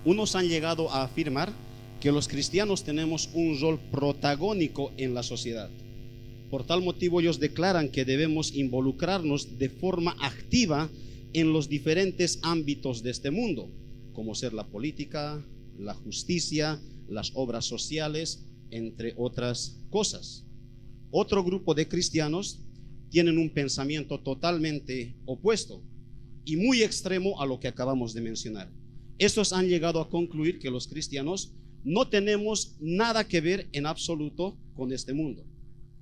Unos han llegado a afirmar que los cristianos tenemos un rol protagónico en la sociedad. Por tal motivo ellos declaran que debemos involucrarnos de forma activa en los diferentes ámbitos de este mundo, como ser la política, la justicia, las obras sociales, entre otras cosas. Otro grupo de cristianos tienen un pensamiento totalmente opuesto y muy extremo a lo que acabamos de mencionar. Estos han llegado a concluir que los cristianos no tenemos nada que ver en absoluto con este mundo.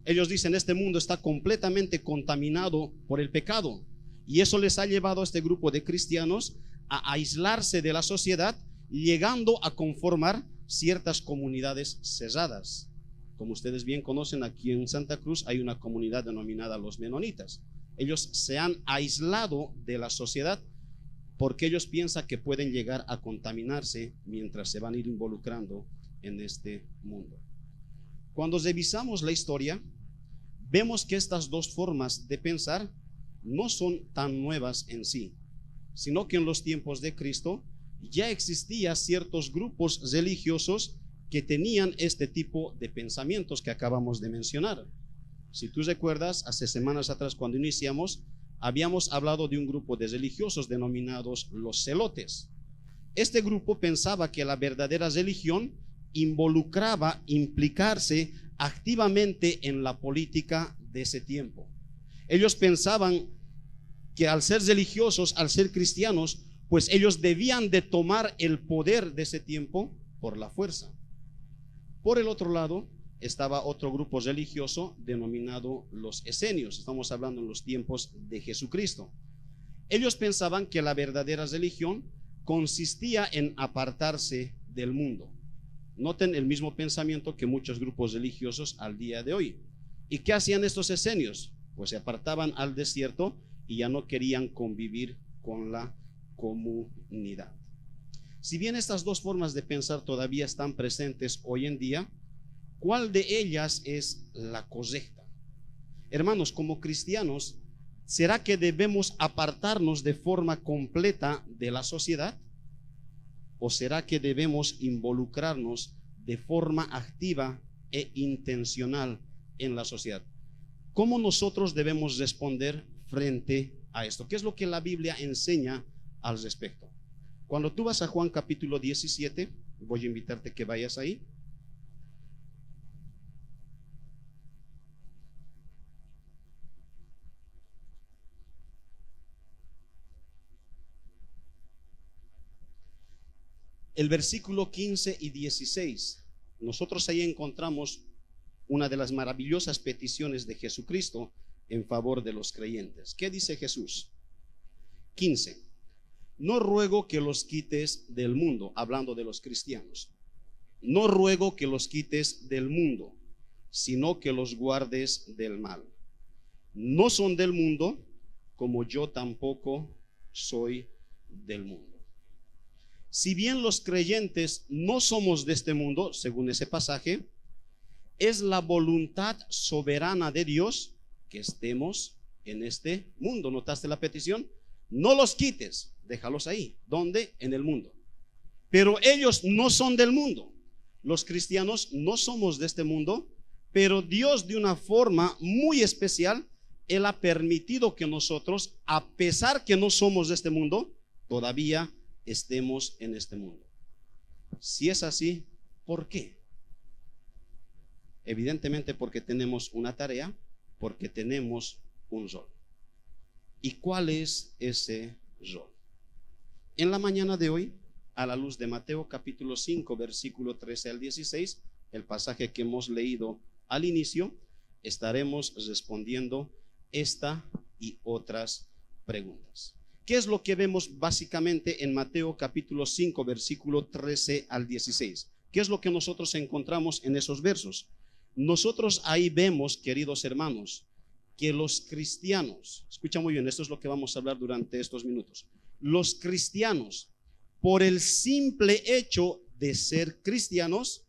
Ellos dicen, este mundo está completamente contaminado por el pecado, y eso les ha llevado a este grupo de cristianos a aislarse de la sociedad, llegando a conformar ciertas comunidades cerradas. Como ustedes bien conocen, aquí en Santa Cruz hay una comunidad denominada los menonitas. Ellos se han aislado de la sociedad porque ellos piensan que pueden llegar a contaminarse mientras se van a ir involucrando en este mundo. Cuando revisamos la historia, vemos que estas dos formas de pensar no son tan nuevas en sí, sino que en los tiempos de Cristo ya existían ciertos grupos religiosos que tenían este tipo de pensamientos que acabamos de mencionar. Si tú recuerdas, hace semanas atrás cuando iniciamos, habíamos hablado de un grupo de religiosos denominados los celotes. Este grupo pensaba que la verdadera religión involucraba implicarse activamente en la política de ese tiempo. Ellos pensaban que al ser religiosos, al ser cristianos, pues ellos debían de tomar el poder de ese tiempo por la fuerza. Por el otro lado estaba otro grupo religioso denominado los esenios. Estamos hablando en los tiempos de Jesucristo. Ellos pensaban que la verdadera religión consistía en apartarse del mundo. Noten el mismo pensamiento que muchos grupos religiosos al día de hoy. ¿Y qué hacían estos esenios? Pues se apartaban al desierto y ya no querían convivir con la comunidad. Si bien estas dos formas de pensar todavía están presentes hoy en día, ¿cuál de ellas es la correcta? Hermanos, como cristianos, ¿será que debemos apartarnos de forma completa de la sociedad? ¿O será que debemos involucrarnos de forma activa e intencional en la sociedad? ¿Cómo nosotros debemos responder frente a esto? ¿Qué es lo que la Biblia enseña al respecto? Cuando tú vas a Juan capítulo 17, voy a invitarte que vayas ahí. El versículo 15 y 16, nosotros ahí encontramos una de las maravillosas peticiones de Jesucristo en favor de los creyentes. ¿Qué dice Jesús? 15. No ruego que los quites del mundo, hablando de los cristianos. No ruego que los quites del mundo, sino que los guardes del mal. No son del mundo, como yo tampoco soy del mundo. Si bien los creyentes no somos de este mundo, según ese pasaje, es la voluntad soberana de Dios que estemos en este mundo. ¿Notaste la petición? No los quites, déjalos ahí. ¿Dónde? En el mundo. Pero ellos no son del mundo. Los cristianos no somos de este mundo, pero Dios de una forma muy especial, Él ha permitido que nosotros, a pesar que no somos de este mundo, todavía estemos en este mundo. Si es así, ¿por qué? Evidentemente porque tenemos una tarea, porque tenemos un rol. ¿Y cuál es ese rol? En la mañana de hoy, a la luz de Mateo capítulo 5, versículo 13 al 16, el pasaje que hemos leído al inicio, estaremos respondiendo esta y otras preguntas. ¿Qué es lo que vemos básicamente en Mateo capítulo 5, versículo 13 al 16? ¿Qué es lo que nosotros encontramos en esos versos? Nosotros ahí vemos, queridos hermanos, que los cristianos, escucha muy bien, esto es lo que vamos a hablar durante estos minutos. Los cristianos, por el simple hecho de ser cristianos,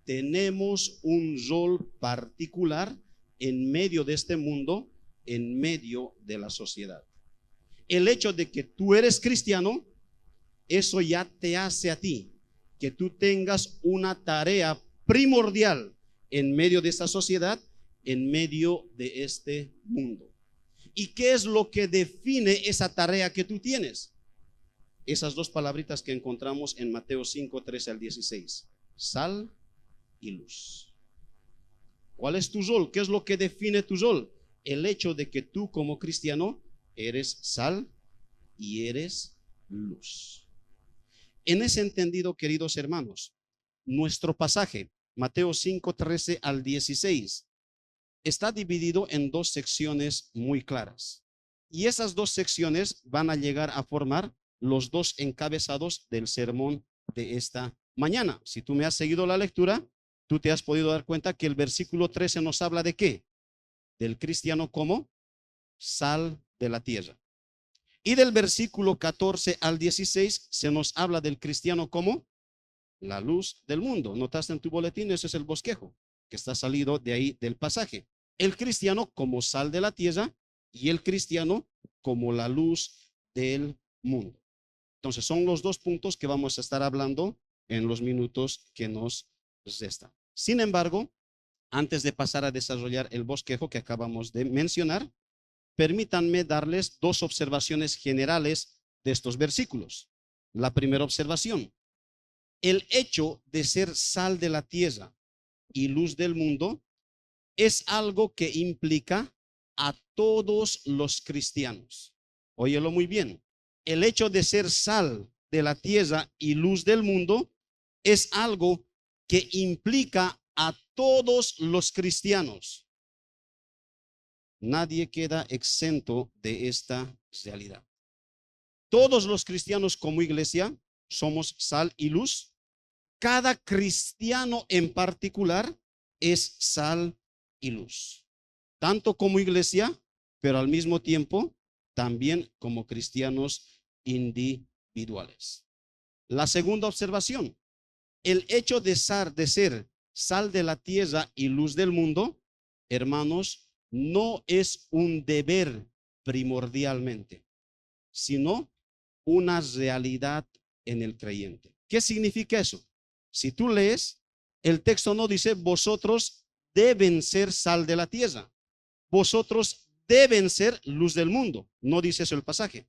tenemos un rol particular en medio de este mundo, en medio de la sociedad. El hecho de que tú eres cristiano eso ya te hace a ti que tú tengas una tarea primordial en medio de esta sociedad, en medio de este mundo. ¿Y qué es lo que define esa tarea que tú tienes? Esas dos palabritas que encontramos en Mateo 5, 13 al 16. Sal y luz. ¿Cuál es tu rol? ¿Qué es lo que define tu rol? El hecho de que tú como cristiano eres sal y eres luz. En ese entendido, queridos hermanos, nuestro pasaje, Mateo 5, 13 al 16, está dividido en dos secciones muy claras. Y esas dos secciones van a llegar a formar los dos encabezados del sermón de esta mañana. Si tú me has seguido la lectura, tú te has podido dar cuenta que el versículo 13 nos habla de ¿qué? Del cristiano como sal de la tierra. Y del versículo 14 al 16 se nos habla del cristiano como la luz del mundo. ¿Notaste en tu boletín? Ese es el bosquejo que está salido de ahí del pasaje. El cristiano como sal de la tierra y el cristiano como la luz del mundo. Entonces son los dos puntos que vamos a estar hablando en los minutos que nos restan. Sin embargo, antes de pasar a desarrollar el bosquejo que acabamos de mencionar, permítanme darles dos observaciones generales de estos versículos. La primera observación: el hecho de ser sal de la tierra y luz del mundo es algo que implica a todos los cristianos. Óyelo muy bien. El hecho de ser sal de la tierra y luz del mundo es algo que implica a todos los cristianos. Nadie queda exento de esta realidad. Todos los cristianos como iglesia somos sal y luz. Cada cristiano en particular es sal y luz. Tanto como iglesia, pero al mismo tiempo también como cristianos individuales. La segunda observación: el hecho de ser sal de la tierra y luz del mundo, hermanos, no es un deber primordialmente, sino una realidad en el creyente. ¿Qué significa eso? Si tú lees, el texto no dice vosotros deben ser sal de la tierra, vosotros deben ser luz del mundo. No dice eso el pasaje.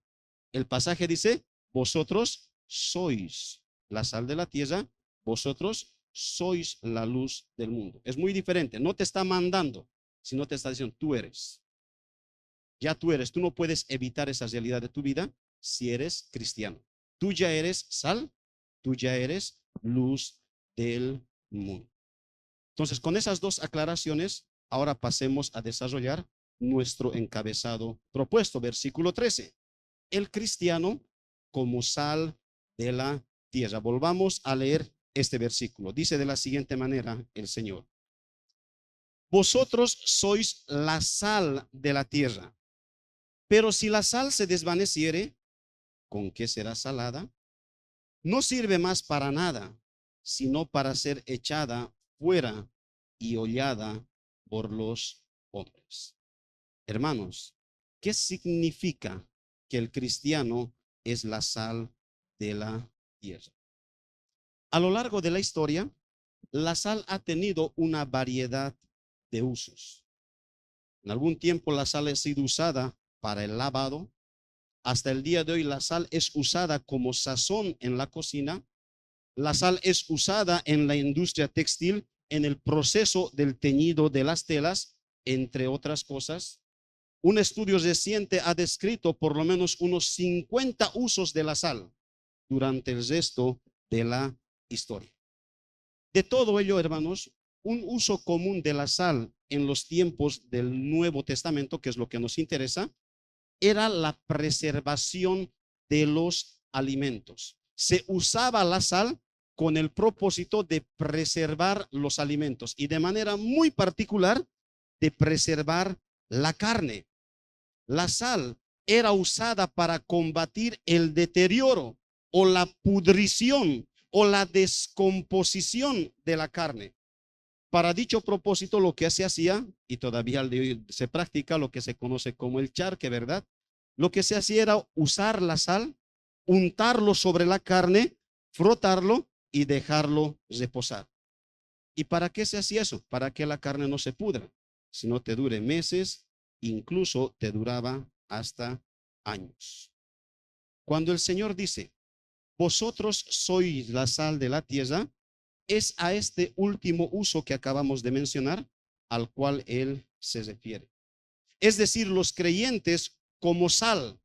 El pasaje dice vosotros sois la sal de la tierra, vosotros sois la luz del mundo. Es muy diferente. No te está mandando, sino te está diciendo tú eres. Ya tú eres. Tú no puedes evitar esa realidad de tu vida si eres cristiano. Tú ya eres sal, tú ya eres luz del mundo. Entonces, con esas dos aclaraciones, ahora pasemos a desarrollar nuestro encabezado propuesto. Versículo 13. El cristiano como sal de la tierra. Volvamos a leer este versículo. Dice de la siguiente manera el Señor: vosotros sois la sal de la tierra, pero si la sal se desvaneciere, ¿con qué será salada? No sirve más para nada, sino para ser echada fuera y hollada por los hombres. Hermanos, ¿qué significa que el cristiano es la sal de la tierra? A lo largo de la historia, la sal ha tenido una variedad de usos. En algún tiempo la sal ha sido usada para el lavado. Hasta el día de hoy la sal es usada como sazón en la cocina. La sal es usada en la industria textil, en el proceso del teñido de las telas, entre otras cosas. Un estudio reciente ha descrito por lo menos unos 50 usos de la sal durante el resto de la historia. De todo ello, hermanos, un uso común de la sal en los tiempos del Nuevo Testamento, que es lo que nos interesa, era la preservación de los alimentos. Se usaba la sal con el propósito de preservar los alimentos y de manera muy particular de preservar la carne. La sal era usada para combatir el deterioro o la pudrición o la descomposición de la carne. Para dicho propósito, lo que se hacía, y todavía se practica lo que se conoce como el charque, ¿verdad? Lo que se hacía era usar la sal untarlo sobre la carne, frotarlo y dejarlo reposar. ¿Y para qué se hacía eso? Para que la carne no se pudra, sino te dure meses, incluso te duraba hasta años. Cuando el Señor dice, vosotros sois la sal de la tierra, es a este último uso que acabamos de mencionar al cual Él se refiere. Es decir, los creyentes como sal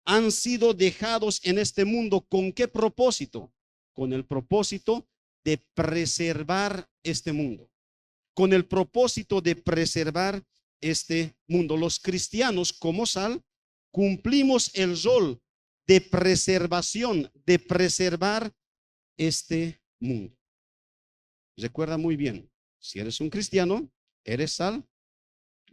han sido dejados en este mundo. ¿Con qué propósito? Con el propósito de preservar este mundo. Con el propósito de preservar este mundo. Los cristianos como sal cumplimos el rol de preservación, de preservar este mundo. Recuerda muy bien, si eres un cristiano, eres sal,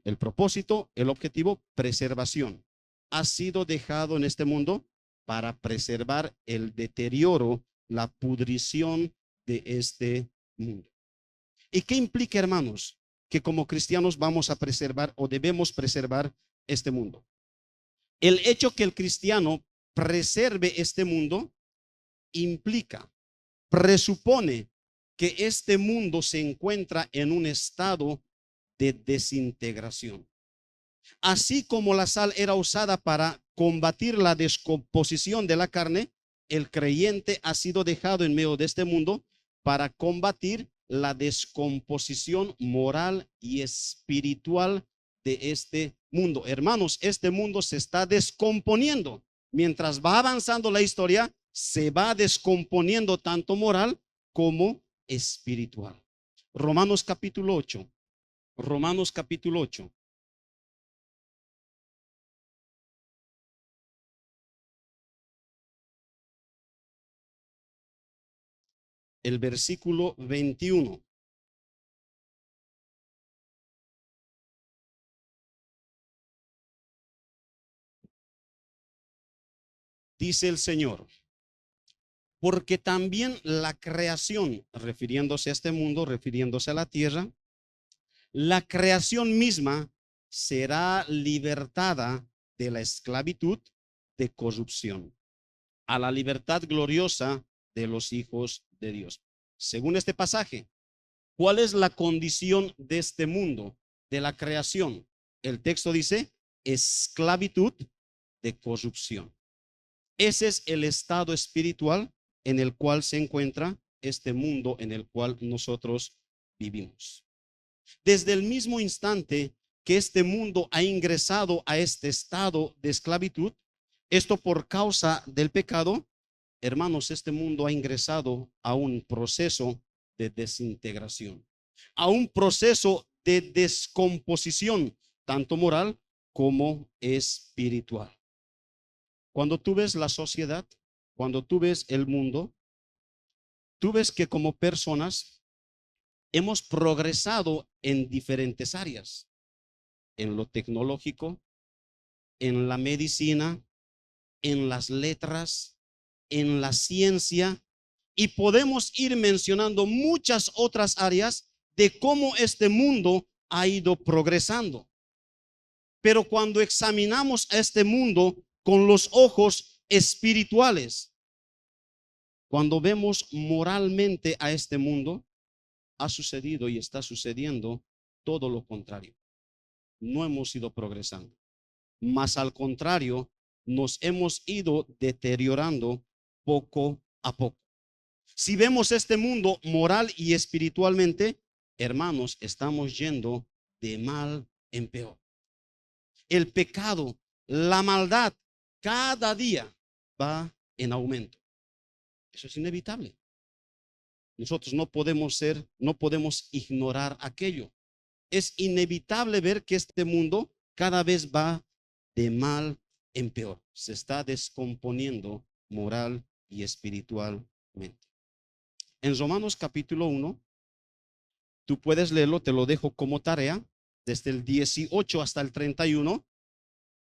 el propósito, el objetivo, preservación. Has sido dejado en este mundo para preservar el deterioro, la pudrición de este mundo. ¿Y qué implica, hermanos? Que como cristianos vamos a preservar o debemos preservar este mundo. El hecho que el cristiano preserve este mundo implica, presupone que este mundo se encuentra en un estado de desintegración. Así como la sal era usada para combatir la descomposición de la carne, el creyente ha sido dejado en medio de este mundo para combatir la descomposición moral y espiritual de este mundo. Hermanos, este mundo se está descomponiendo. Mientras va avanzando la historia, se va descomponiendo tanto moral como espiritual. Romanos capítulo 8. Romanos capítulo 8. El versículo 21. Dice el Señor, porque también la creación, refiriéndose a este mundo, refiriéndose a la tierra, la creación misma será libertada de la esclavitud de corrupción a la libertad gloriosa de los hijos de Dios. Según este pasaje, ¿cuál es la condición de este mundo, de la creación? El texto dice, esclavitud de corrupción. Ese es el estado espiritual en el cual se encuentra este mundo en el cual nosotros vivimos. Desde el mismo instante que este mundo ha ingresado a este estado de esclavitud, esto por causa del pecado, hermanos, este mundo ha ingresado a un proceso de desintegración, a un proceso de descomposición, tanto moral como espiritual. Cuando tú ves la sociedad, cuando tú ves el mundo, tú ves que como personas hemos progresado en diferentes áreas, en lo tecnológico, en la medicina, en las letras, en la ciencia, y podemos ir mencionando muchas otras áreas de cómo este mundo ha ido progresando. Pero cuando examinamos a este mundo con los ojos espirituales, cuando vemos moralmente a este mundo, ha sucedido y está sucediendo todo lo contrario. No hemos ido progresando, más al contrario, nos hemos ido deteriorando poco a poco. Si vemos este mundo moral y espiritualmente, hermanos, estamos yendo de mal en peor. El pecado, la maldad, cada día va en aumento. Eso es inevitable. Nosotros no podemos ignorar aquello. Es inevitable ver que este mundo cada vez va de mal en peor. Se está descomponiendo moral y espiritualmente. En Romanos capítulo 1, tú puedes leerlo, te lo dejo como tarea, desde el 18 hasta el 31.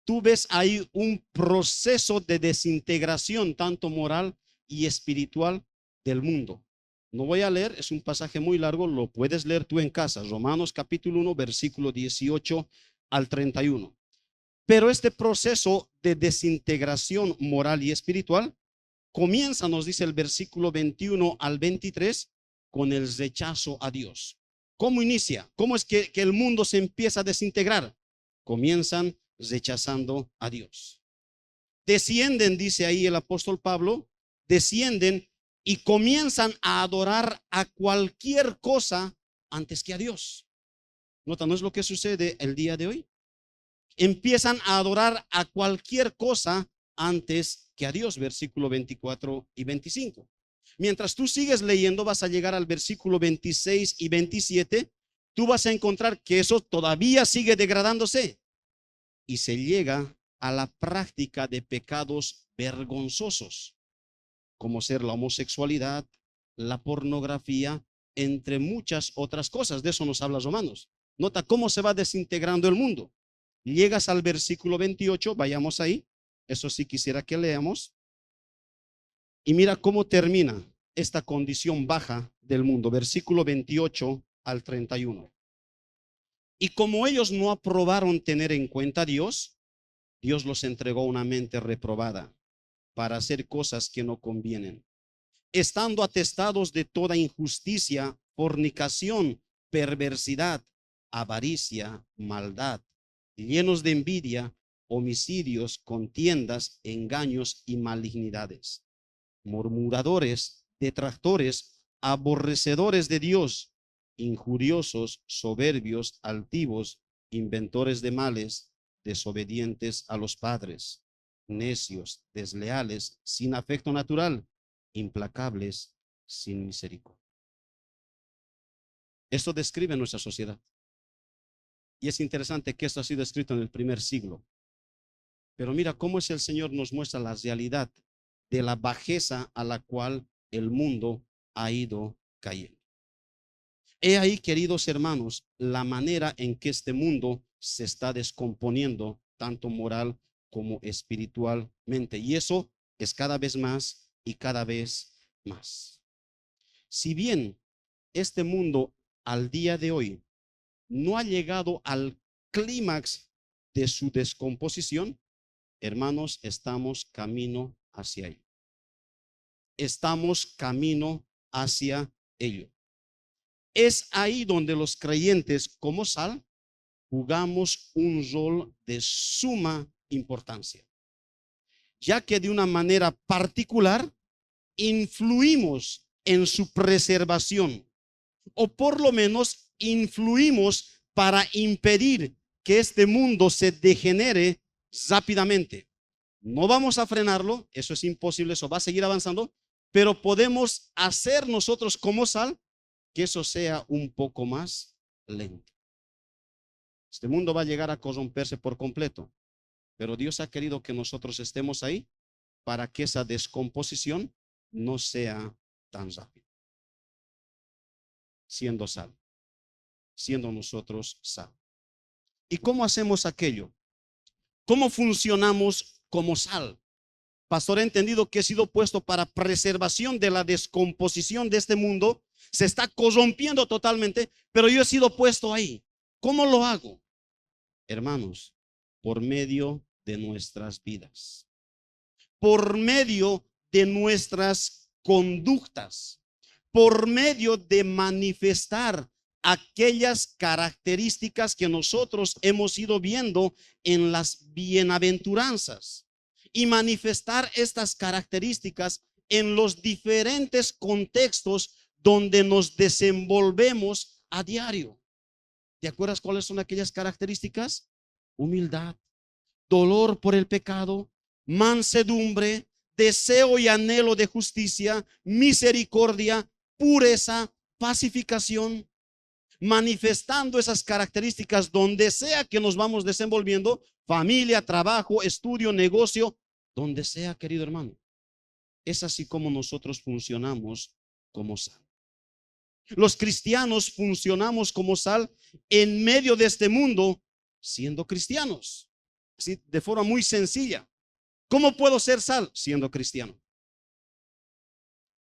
Tú ves ahí un proceso de desintegración tanto moral y espiritual del mundo. No voy a leer, es un pasaje muy largo, lo puedes leer tú en casa. Romanos capítulo 1, versículo 18 al 31. Pero este proceso de desintegración moral y espiritual comienza, nos dice el versículo 21 al 23, con el rechazo a Dios. ¿Cómo inicia? ¿Cómo es que el mundo se empieza a desintegrar? Comienzan rechazando a Dios. Descienden, dice ahí el apóstol Pablo, descienden y comienzan a adorar a cualquier cosa antes que a Dios. Nota, ¿no es lo que sucede el día de hoy? Empiezan a adorar a cualquier cosa antes que a Dios, versículo 24 y 25. Mientras tú sigues leyendo, vas a llegar al versículo 26 y 27. Tú vas a encontrar que eso todavía sigue degradándose y se llega a la práctica de pecados vergonzosos, como ser la homosexualidad, la pornografía, entre muchas otras cosas. De eso nos habla Romanos. Nota cómo se va desintegrando el mundo. Llegas al versículo 28, vayamos ahí. Eso sí quisiera que leamos. Y mira cómo termina esta condición baja del mundo. Versículo 28 al 31. Y como ellos no aprobaron tener en cuenta a Dios, Dios los entregó una mente reprobada para hacer cosas que no convienen, estando atestados de toda injusticia, fornicación, perversidad, avaricia, maldad, llenos de envidia, homicidios, contiendas, engaños y malignidades, murmuradores, detractores, aborrecedores de Dios, injuriosos, soberbios, altivos, inventores de males, desobedientes a los padres, necios, desleales, sin afecto natural, implacables, sin misericordia. Esto describe nuestra sociedad. Y es interesante que esto ha sido escrito en el primer siglo. Pero mira cómo es el Señor nos muestra la realidad de la bajeza a la cual el mundo ha ido cayendo. He ahí, queridos hermanos, la manera en que este mundo se está descomponiendo, tanto moral como espiritualmente. Y eso es cada vez más y cada vez más. Si bien este mundo al día de hoy no ha llegado al clímax de su descomposición, hermanos, estamos camino hacia ello. Estamos camino hacia ello. Es ahí donde los creyentes como sal jugamos un rol de suma importancia, ya que de una manera particular influimos en su preservación, o por lo menos influimos para impedir que este mundo se degenere rápidamente. No vamos a frenarlo, eso es imposible, eso va a seguir avanzando, pero podemos hacer nosotros como sal que eso sea un poco más lento. Este mundo va a llegar a corromperse por completo, pero Dios ha querido que nosotros estemos ahí para que esa descomposición no sea tan rápida. Siendo sal, siendo nosotros sal. ¿Y cómo hacemos aquello? ¿Cómo funcionamos como sal? Pastor, he entendido que he sido puesto para preservación de la descomposición de este mundo. Se está corrompiendo totalmente, pero yo he sido puesto ahí. ¿Cómo lo hago? Hermanos, por medio de nuestras vidas, por medio de nuestras conductas, por medio de manifestar aquellas características que nosotros hemos ido viendo en las bienaventuranzas, y manifestar estas características en los diferentes contextos donde nos desenvolvemos a diario. ¿Te acuerdas cuáles son aquellas características? Humildad, dolor por el pecado, mansedumbre, deseo y anhelo de justicia, misericordia, pureza, pacificación. Manifestando esas características donde sea que nos vamos desenvolviendo, familia, trabajo, estudio, negocio, donde sea, querido hermano. Es así como nosotros funcionamos como sal. Los cristianos funcionamos como sal en medio de este mundo siendo cristianos. Así, de forma muy sencilla. ¿Cómo puedo ser sal? Siendo cristiano.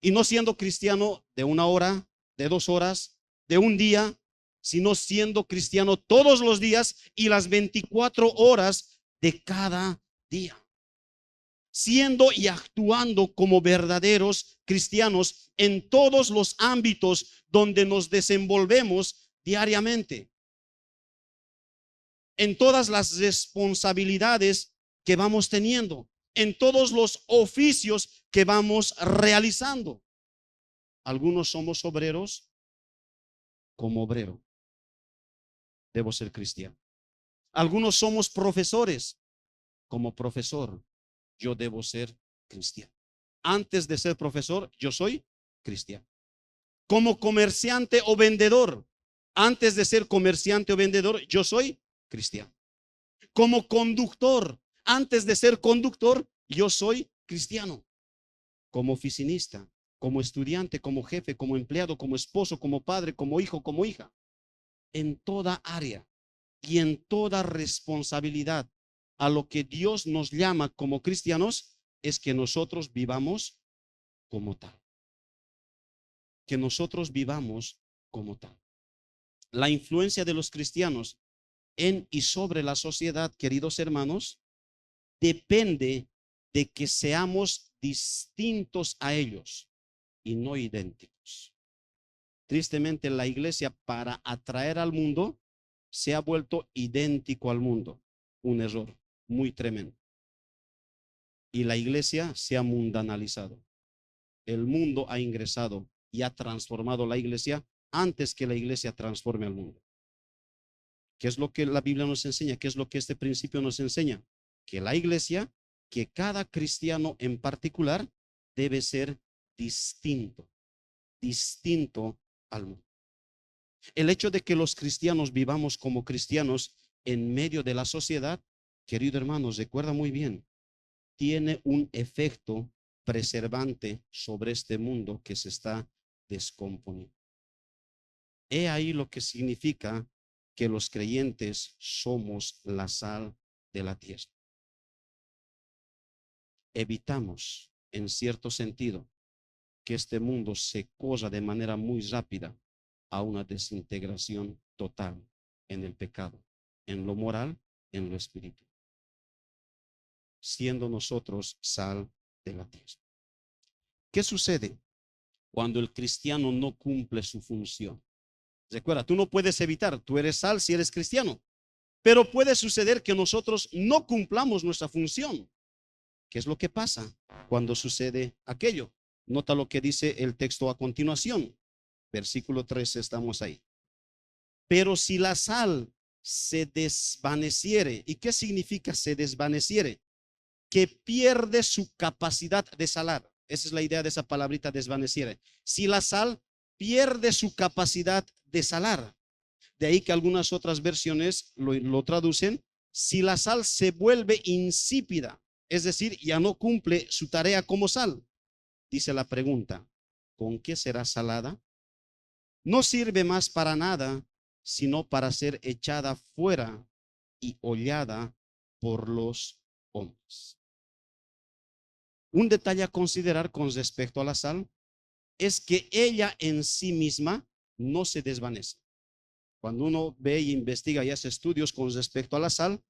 Y no siendo cristiano de 1 hora, de 2 horas, de un día, sino siendo cristiano todos los días y las 24 horas de cada día. siendo y actuando como verdaderos cristianos en todos los ámbitos donde nos desenvolvemos diariamente, en todas las responsabilidades que vamos teniendo, en todos los oficios que vamos realizando. Algunos somos obreros. Como obrero debo ser cristiano. Algunos somos profesores. Como profesor yo debo ser cristiano. Antes de ser profesor yo soy cristiano. Como comerciante o vendedor, antes de ser comerciante o vendedor yo soy cristiano. Como conductor, antes de ser conductor yo soy cristiano. Como oficinista, como estudiante, como jefe, como empleado, como esposo, como padre, como hijo, como hija, en toda área y en toda responsabilidad, a lo que Dios nos llama como cristianos es que nosotros vivamos como tal. Que nosotros vivamos como tal. La influencia de los cristianos en y sobre la sociedad, queridos hermanos, depende de que seamos distintos a ellos y no idénticos. Tristemente, la iglesia, para atraer al mundo, se ha vuelto idéntico al mundo. Un error muy tremendo. Y la iglesia se ha mundanalizado. El mundo ha ingresado y ha transformado la iglesia antes que la iglesia transforme al mundo. ¿Qué es lo que la Biblia nos enseña? ¿Qué es lo que este principio nos enseña? Que la iglesia, que cada cristiano en particular debe ser distinto al mundo. El hecho de que los cristianos vivamos como cristianos en medio de la sociedad, querido hermanos, recuerda muy bien, tiene un efecto preservante sobre este mundo que se está descomponiendo. He ahí lo que significa que los creyentes somos la sal de la tierra. Evitamos, en cierto sentido, que este mundo se corra de manera muy rápida a una desintegración total en el pecado, en lo moral, en lo espiritual, siendo nosotros sal de la tierra. ¿Qué sucede cuando el cristiano no cumple su función? Recuerda, tú no puedes evitar, tú eres sal si eres cristiano, pero puede suceder que nosotros no cumplamos nuestra función. ¿Qué es lo que pasa cuando sucede aquello? Nota lo que dice el texto a continuación. Versículo 13, estamos ahí. Pero si la sal se desvaneciere, ¿y qué significa se desvaneciere? Que pierde su capacidad de salar. Esa es la idea de esa palabrita desvaneciere. Si la sal pierde su capacidad de salar, de ahí que algunas otras versiones lo traducen, si la sal se vuelve insípida, es decir, ya no cumple su tarea como sal. Dice la pregunta, ¿con qué será salada? No sirve más para nada, sino para ser echada fuera y hollada por los hombres. Un detalle a considerar con respecto a la sal es que ella en sí misma no se desvanece. Cuando uno ve y investiga y hace estudios con respecto a la sal,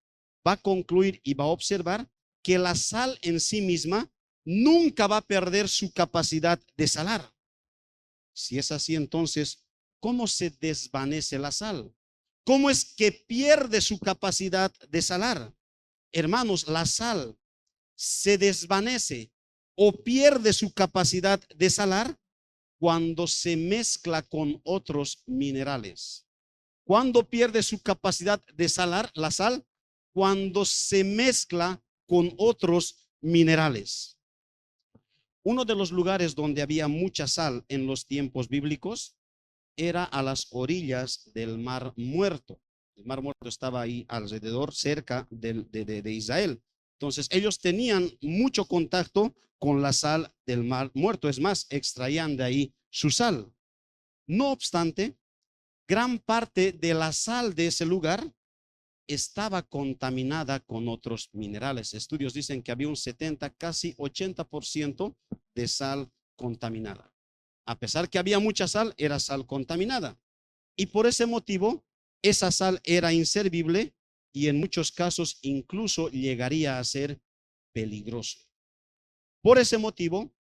va a concluir y va a observar que la sal en sí misma nunca va a perder su capacidad de salar. Si es así, entonces, ¿cómo se desvanece la sal? ¿Cómo es que pierde su capacidad de salar? Hermanos, la sal se desvanece o pierde su capacidad de salar cuando se mezcla con otros minerales. ¿Cuándo pierde su capacidad de salar la sal? Cuando se mezcla con otros minerales. Uno de los lugares donde había mucha sal en los tiempos bíblicos era a las orillas del Mar Muerto. El Mar Muerto estaba ahí alrededor, cerca de Israel. Entonces ellos tenían mucho contacto con la sal del Mar Muerto. Es más, extraían de ahí su sal. No obstante, gran parte de la sal de ese lugar estaba contaminada con otros minerales. Estudios dicen que había un 70, casi 80% de sal contaminada. A pesar que había mucha sal, era sal contaminada. Y por ese motivo, esa sal era inservible y en muchos casos incluso llegaría a ser peligroso. Por ese motivo,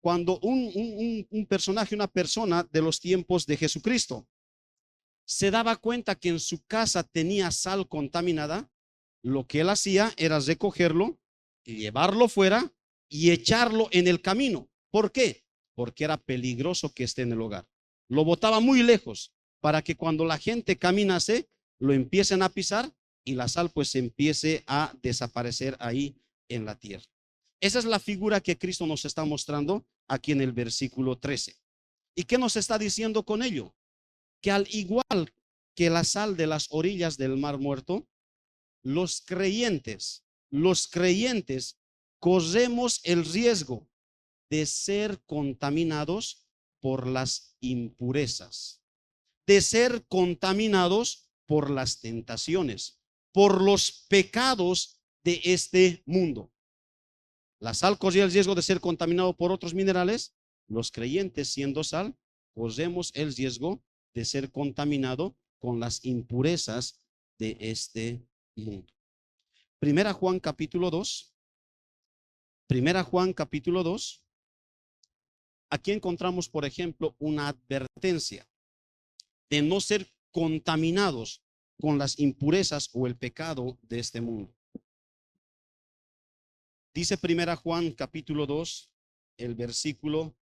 cuando un personaje, una persona de los tiempos de Jesucristo, se daba cuenta que en su casa tenía sal contaminada, lo que él hacía era recogerlo, llevarlo fuera y echarlo en el camino. ¿Por qué? Porque era peligroso que esté en el hogar. Lo botaba muy lejos para que cuando la gente caminase, lo empiecen a pisar y la sal pues empiece a desaparecer ahí en la tierra. Esa es la figura que Cristo nos está mostrando aquí en el versículo 13. ¿Y qué nos está diciendo con ello? Que al igual que la sal de las orillas del mar muerto, los creyentes corremos el riesgo de ser contaminados por las impurezas, de ser contaminados por las tentaciones, por los pecados de este mundo. La sal corría el riesgo de ser contaminado por otros minerales. Los creyentes, siendo sal, corremos el riesgo de ser contaminado con las impurezas de este mundo. Primera Juan capítulo 2. Primera Juan capítulo 2. Aquí encontramos, por ejemplo, una advertencia de no ser contaminados con las impurezas o el pecado de este mundo. Dice Primera Juan capítulo 2, el versículo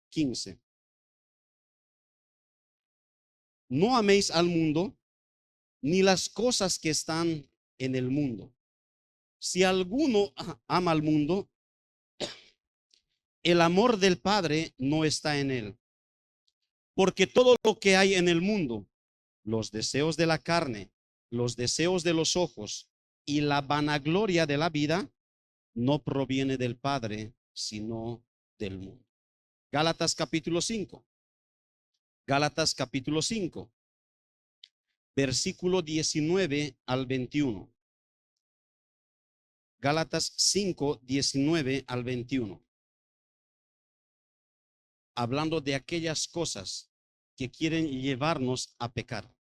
15. No améis al mundo, ni las cosas que están en el mundo. Si alguno ama al mundo, el amor del Padre no está en él. Porque todo lo que hay en el mundo, los deseos de la carne, los deseos de los ojos y la vanagloria de la vida, no proviene del Padre, sino del mundo. Gálatas capítulo 5. Gálatas capítulo 5, versículo 19 al 21. Gálatas 5, 19 al 21. Hablando de aquellas cosas que quieren llevarnos a pecar.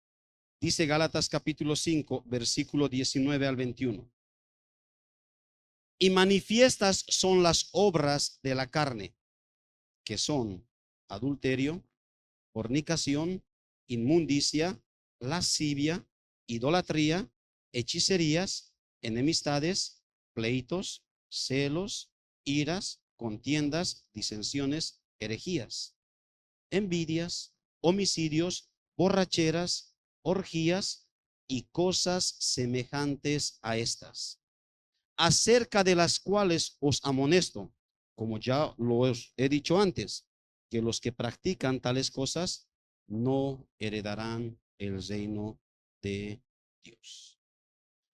Dice Gálatas capítulo 5, versículo 19 al 21. Y manifiestas son las obras de la carne, que son adulterio, fornicación, inmundicia, lascivia, idolatría, hechicerías, enemistades, pleitos, celos, iras, contiendas, disensiones, herejías, envidias, homicidios, borracheras, orgías y cosas semejantes a estas, acerca de las cuales os amonesto, como ya lo he dicho antes, que los que practican tales cosas no heredarán el reino de Dios.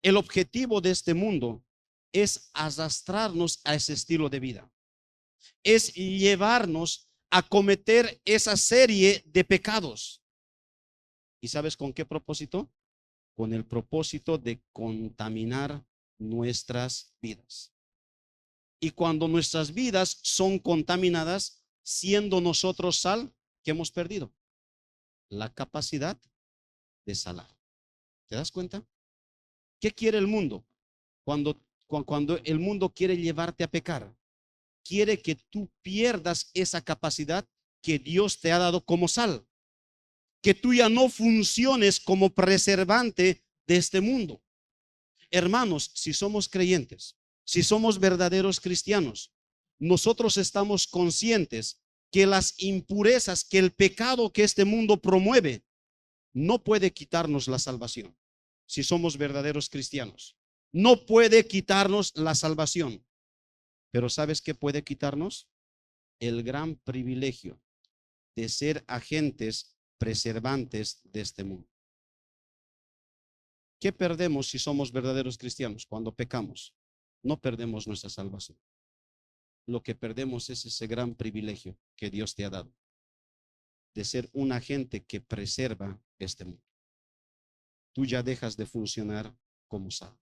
El objetivo de este mundo es arrastrarnos a ese estilo de vida, es llevarnos a cometer esa serie de pecados. ¿Y sabes con qué propósito? Con el propósito de contaminar nuestras vidas. Y cuando nuestras vidas son contaminadas, siendo nosotros sal, ¿qué hemos perdido? La capacidad de salar. ¿Te das cuenta? ¿Qué quiere el mundo? Cuando el mundo quiere llevarte a pecar, quiere que tú pierdas esa capacidad que Dios te ha dado como sal, que tú ya no funciones como preservante de este mundo. Hermanos, si somos creyentes, si somos verdaderos cristianos, nosotros estamos conscientes que las impurezas, que el pecado que este mundo promueve, no puede quitarnos la salvación. Si somos verdaderos cristianos, no puede quitarnos la salvación. Pero ¿sabes qué puede quitarnos? El gran privilegio de ser agentes preservantes de este mundo. ¿Qué perdemos si somos verdaderos cristianos cuando pecamos? No perdemos nuestra salvación. Lo que perdemos es ese gran privilegio que Dios te ha dado de ser un agente que preserva este mundo. Tú ya dejas de funcionar como sal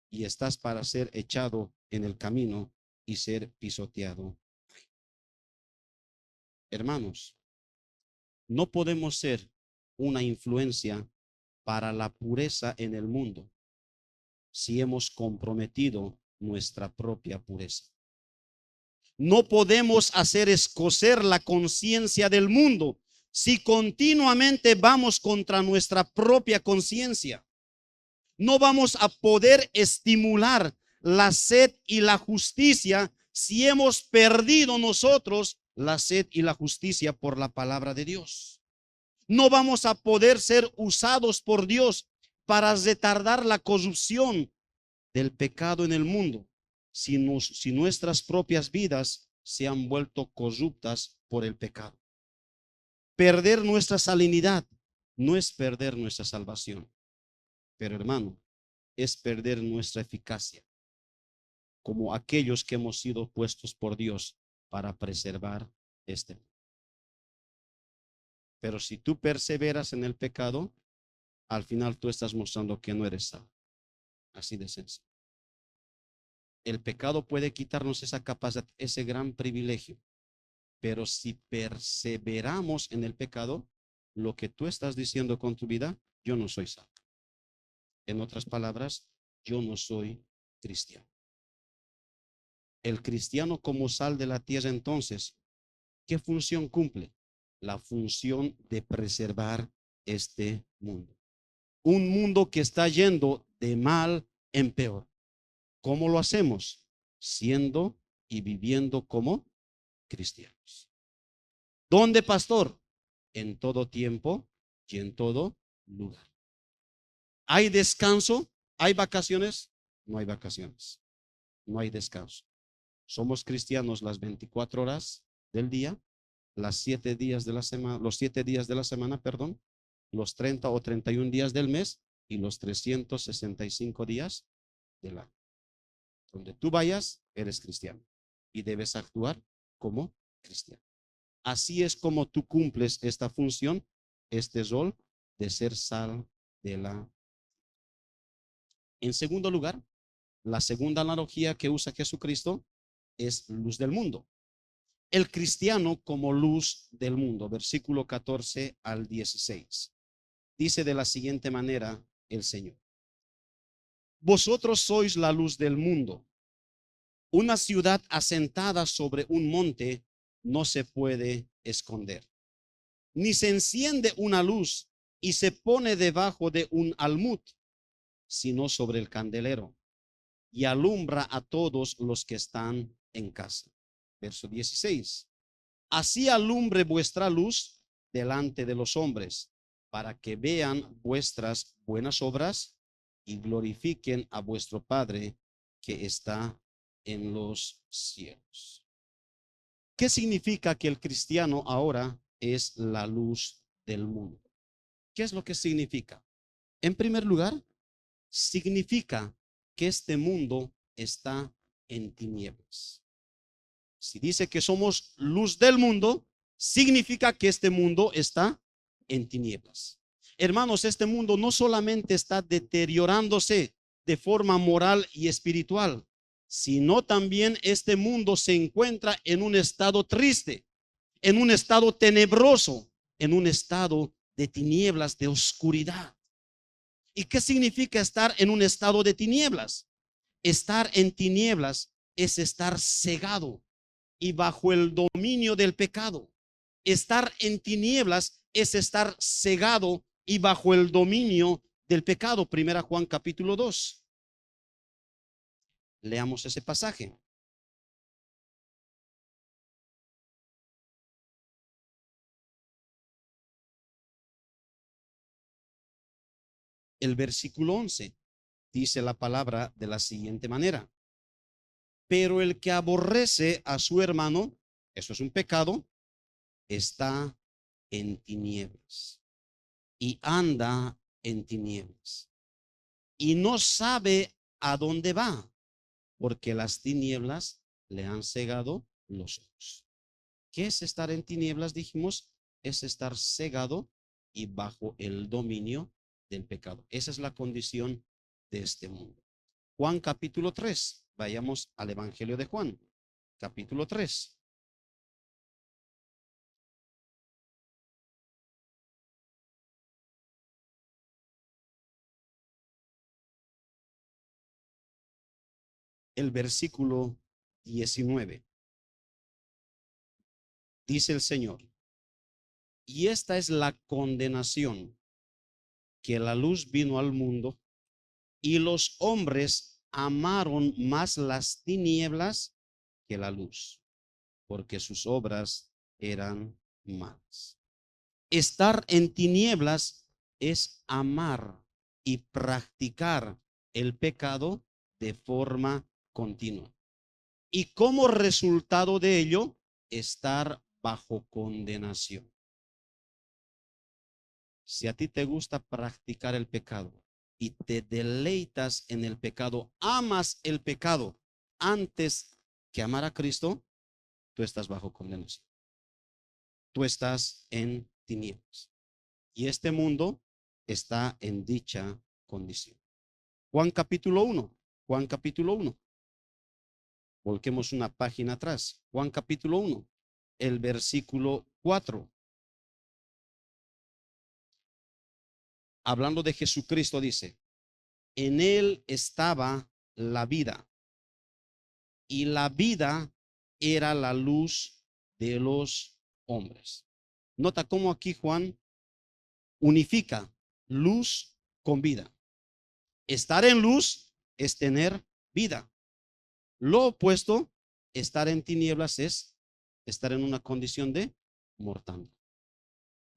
y estás para ser echado en el camino y ser pisoteado. Hermanos, no podemos ser una influencia para la pureza en el mundo si hemos comprometido nuestra propia pureza. No podemos hacer escocer la conciencia del mundo si continuamente vamos contra nuestra propia conciencia. No vamos a poder estimular la sed y la justicia si hemos perdido nosotros la sed y la justicia por la palabra de Dios. No vamos a poder ser usados por Dios para retardar la corrupción del pecado en el mundo si nuestras propias vidas se han vuelto corruptas por el pecado. Perder nuestra salinidad no es perder nuestra salvación, pero hermano, es perder nuestra eficacia como aquellos que hemos sido puestos por Dios para preservar este mundo. Pero si tú perseveras en el pecado, al final tú estás mostrando que no eres salvo. Así de sencillo. El pecado puede quitarnos esa capacidad, ese gran privilegio. Pero si perseveramos en el pecado, lo que tú estás diciendo con tu vida, yo no soy salvo. En otras palabras, yo no soy cristiano. El cristiano como sal de la tierra, entonces, ¿qué función cumple? La función de preservar este mundo. Un mundo que está yendo de mal en peor. ¿Cómo lo hacemos? Siendo y viviendo como cristianos. ¿Dónde, pastor? En todo tiempo y en todo lugar. ¿Hay descanso? ¿Hay vacaciones? No hay vacaciones. No hay descanso. Somos cristianos las 24 horas del día, las 7 días de la semana, los 7 días de la semana, perdón, los 30 o 31 días del mes y los 365 días del año. Donde tú vayas, eres cristiano y debes actuar como cristiano. Así es como tú cumples esta función, este rol de ser sal de la. En segundo lugar, la segunda analogía que usa Jesucristo es luz del mundo. El cristiano como luz del mundo, versículo 14 al 16. Dice de la siguiente manera el Señor: vosotros sois la luz del mundo. Una ciudad asentada sobre un monte no se puede esconder. Ni se enciende una luz y se pone debajo de un almud, sino sobre el candelero, y alumbra a todos los que están en casa. Verso 16. Así alumbre vuestra luz delante de los hombres, para que vean vuestras buenas obras y glorifiquen a vuestro Padre que está en los cielos. ¿Qué significa que el cristiano ahora es la luz del mundo? ¿Qué es lo que significa? En primer lugar, significa que este mundo está en tinieblas. Si dice que somos luz del mundo, significa que este mundo está en tinieblas. Hermanos, este mundo no solamente está deteriorándose de forma moral y espiritual, sino también este mundo se encuentra en un estado triste, en un estado tenebroso, en un estado de tinieblas, de oscuridad. ¿Y qué significa estar en un estado de tinieblas? Estar en tinieblas es estar cegado y bajo el dominio del pecado. Estar en tinieblas es estar cegado y bajo el dominio del pecado. Primera Juan capítulo 2. Leamos ese pasaje. El versículo 11 dice la palabra de la siguiente manera: pero el que aborrece a su hermano, eso es un pecado, está en tinieblas y anda en tinieblas y no sabe a dónde va, porque las tinieblas le han cegado los ojos. ¿Qué es estar en tinieblas? Dijimos, es estar cegado y bajo el dominio del pecado. Esa es la condición de este mundo. Juan capítulo 3. Vayamos al Evangelio de Juan, capítulo 3. El versículo 19. dice el Señor, y esta es la condenación, que la luz vino al mundo y los hombres amaron más las tinieblas que la luz, porque sus obras eran malas. Estar en tinieblas es amar y practicar el pecado de forma continua. Y como resultado de ello, estar bajo condenación. Si a ti te gusta practicar el pecado y te deleitas en el pecado, amas el pecado antes que amar a Cristo, tú estás bajo condenación. Tú estás en tinieblas. Y este mundo está en dicha condición. Juan capítulo 1. Juan capítulo 1. Volquemos una página atrás. Juan capítulo 1, el versículo 4. Hablando de Jesucristo dice, en él estaba la vida y la vida era la luz de los hombres. Nota cómo aquí Juan unifica luz con vida. Estar en luz es tener vida. Lo opuesto, estar en tinieblas, es estar en una condición de mortandad.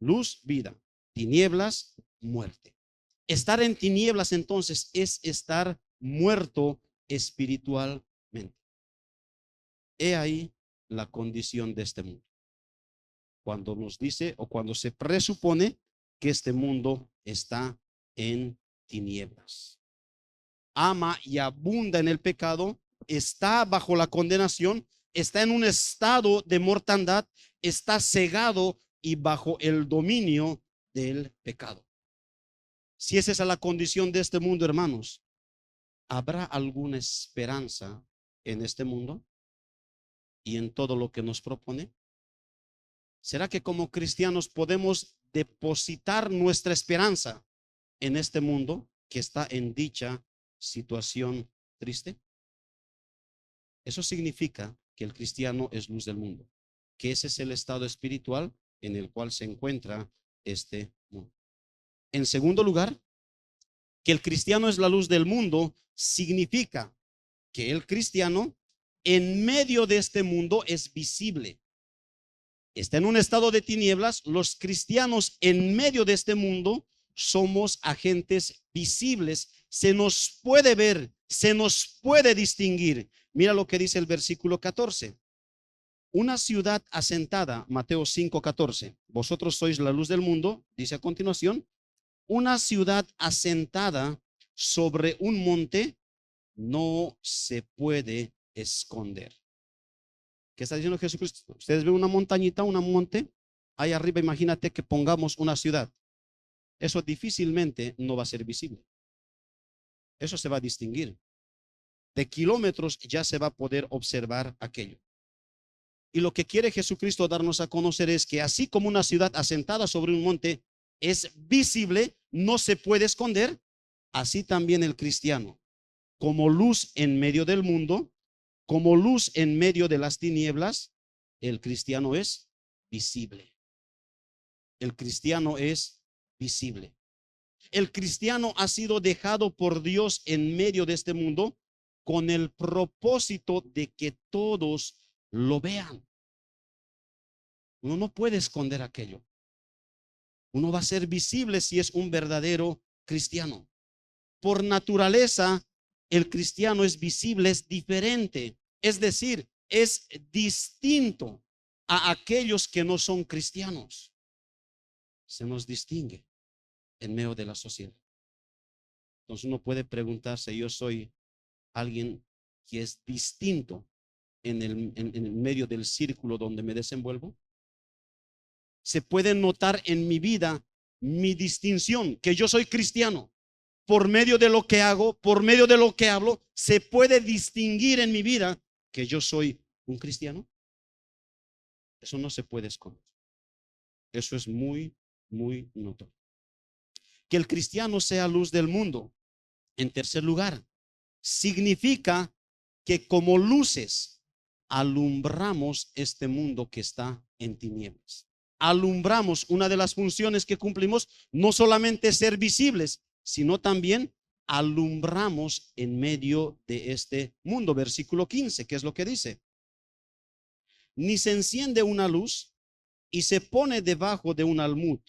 Luz, vida. Tinieblas, muerte. Estar en tinieblas entonces es estar muerto espiritualmente. He ahí la condición de este mundo. Cuando nos dice o cuando se presupone que este mundo está en tinieblas. Ama y abunda en el pecado, está bajo la condenación, está en un estado de mortandad, está cegado y bajo el dominio del pecado. Si esa es la condición de este mundo, hermanos, ¿habrá alguna esperanza en este mundo y en todo lo que nos propone? ¿Será que como cristianos podemos depositar nuestra esperanza en este mundo que está en dicha situación triste? Eso significa que el cristiano es luz del mundo, que ese es el estado espiritual en el cual se encuentra este mundo. En segundo lugar, que el cristiano es la luz del mundo significa que el cristiano en medio de este mundo es visible. Está en un estado de tinieblas. Los cristianos en medio de este mundo somos agentes visibles. Se nos puede ver, se nos puede distinguir. Mira lo que dice el versículo 14. Una ciudad asentada, Mateo 5:14. Vosotros sois la luz del mundo, dice a continuación. Una ciudad asentada sobre un monte no se puede esconder. ¿Qué está diciendo Jesucristo? Ustedes ven una montañita, un monte, ahí arriba imagínate que pongamos una ciudad. Eso difícilmente no va a ser visible. Eso se va a distinguir. De kilómetros ya se va a poder observar aquello. Y lo que quiere Jesucristo darnos a conocer es que así como una ciudad asentada sobre un monte es visible, no se puede esconder, así también el cristiano, como luz en medio del mundo, como luz en medio de las tinieblas, el cristiano es visible. El cristiano es visible. El cristiano ha sido dejado por Dios en medio de este mundo con el propósito de que todos lo vean. Uno no puede esconder aquello. Uno va a ser visible si es un verdadero cristiano. Por naturaleza, el cristiano es visible, es diferente. Es decir, es distinto a aquellos que no son cristianos. Se nos distingue en medio de la sociedad. Entonces uno puede preguntarse, yo soy alguien que es distinto en el medio del círculo donde me desenvuelvo. Se puede notar en mi vida mi distinción, que yo soy cristiano. Por medio de lo que hago, por medio de lo que hablo, se puede distinguir en mi vida que yo soy un cristiano. Eso no se puede esconder. Eso es muy, muy notorio. Que el cristiano sea luz del mundo. En tercer lugar, significa que como luces alumbramos este mundo que está en tinieblas. Alumbramos, una de las funciones que cumplimos, no solamente ser visibles, sino también alumbramos en medio de este mundo. Versículo 15, ¿qué es lo que dice? Ni se enciende una luz y se pone debajo de un almud,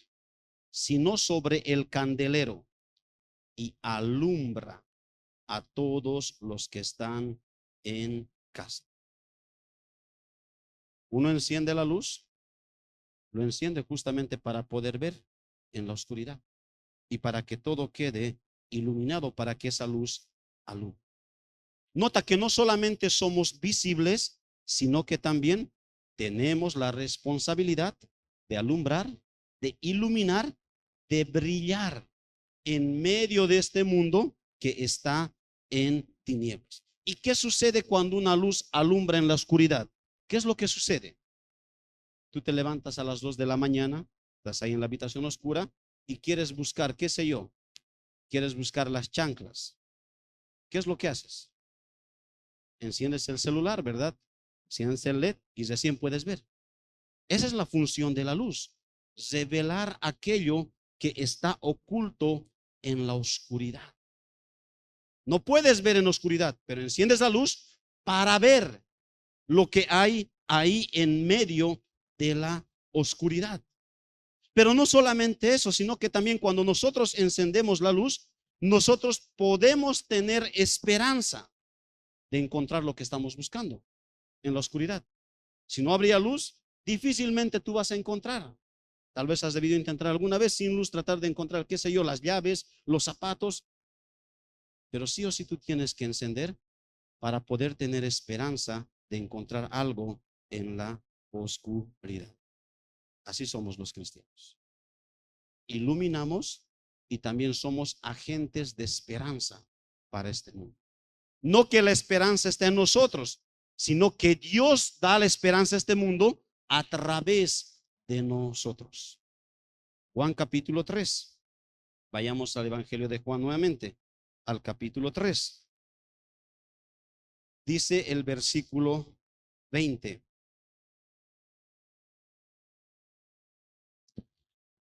sino sobre el candelero, y alumbra a todos los que están en casa. Uno enciende la luz, lo enciende justamente para poder ver en la oscuridad y para que todo quede iluminado, para que esa luz alumbre. Nota que no solamente somos visibles, sino que también tenemos la responsabilidad de alumbrar, de iluminar, de brillar en medio de este mundo que está en tinieblas. ¿Y qué sucede cuando una luz alumbra en la oscuridad? ¿Qué es lo que sucede? Tú te levantas a las 2 de la mañana, estás ahí en la habitación oscura y quieres buscar, qué sé yo, quieres buscar las chanclas. ¿Qué es lo que haces? Enciendes el celular, ¿verdad? Enciendes el LED y recién puedes ver. Esa es la función de la luz, revelar aquello que está oculto en la oscuridad. No puedes ver en la oscuridad, pero enciendes la luz para ver lo que hay ahí en medio de la oscuridad. Pero no solamente eso, sino que también cuando nosotros encendemos la luz, nosotros podemos tener esperanza de encontrar lo que estamos buscando en la oscuridad. Si no habría luz, difícilmente tú vas a encontrar. Tal vez has debido intentar alguna vez sin luz tratar de encontrar, qué sé yo, las llaves, los zapatos. Pero sí o sí tú tienes que encender para poder tener esperanza de encontrar algo en la oscuridad. Así somos los cristianos. Iluminamos y también somos agentes de esperanza para este mundo. No que la esperanza esté en nosotros, sino que Dios da la esperanza a este mundo a través de nosotros. Juan capítulo 3. Vayamos al Evangelio de Juan nuevamente, al capítulo 3. Dice el versículo 20.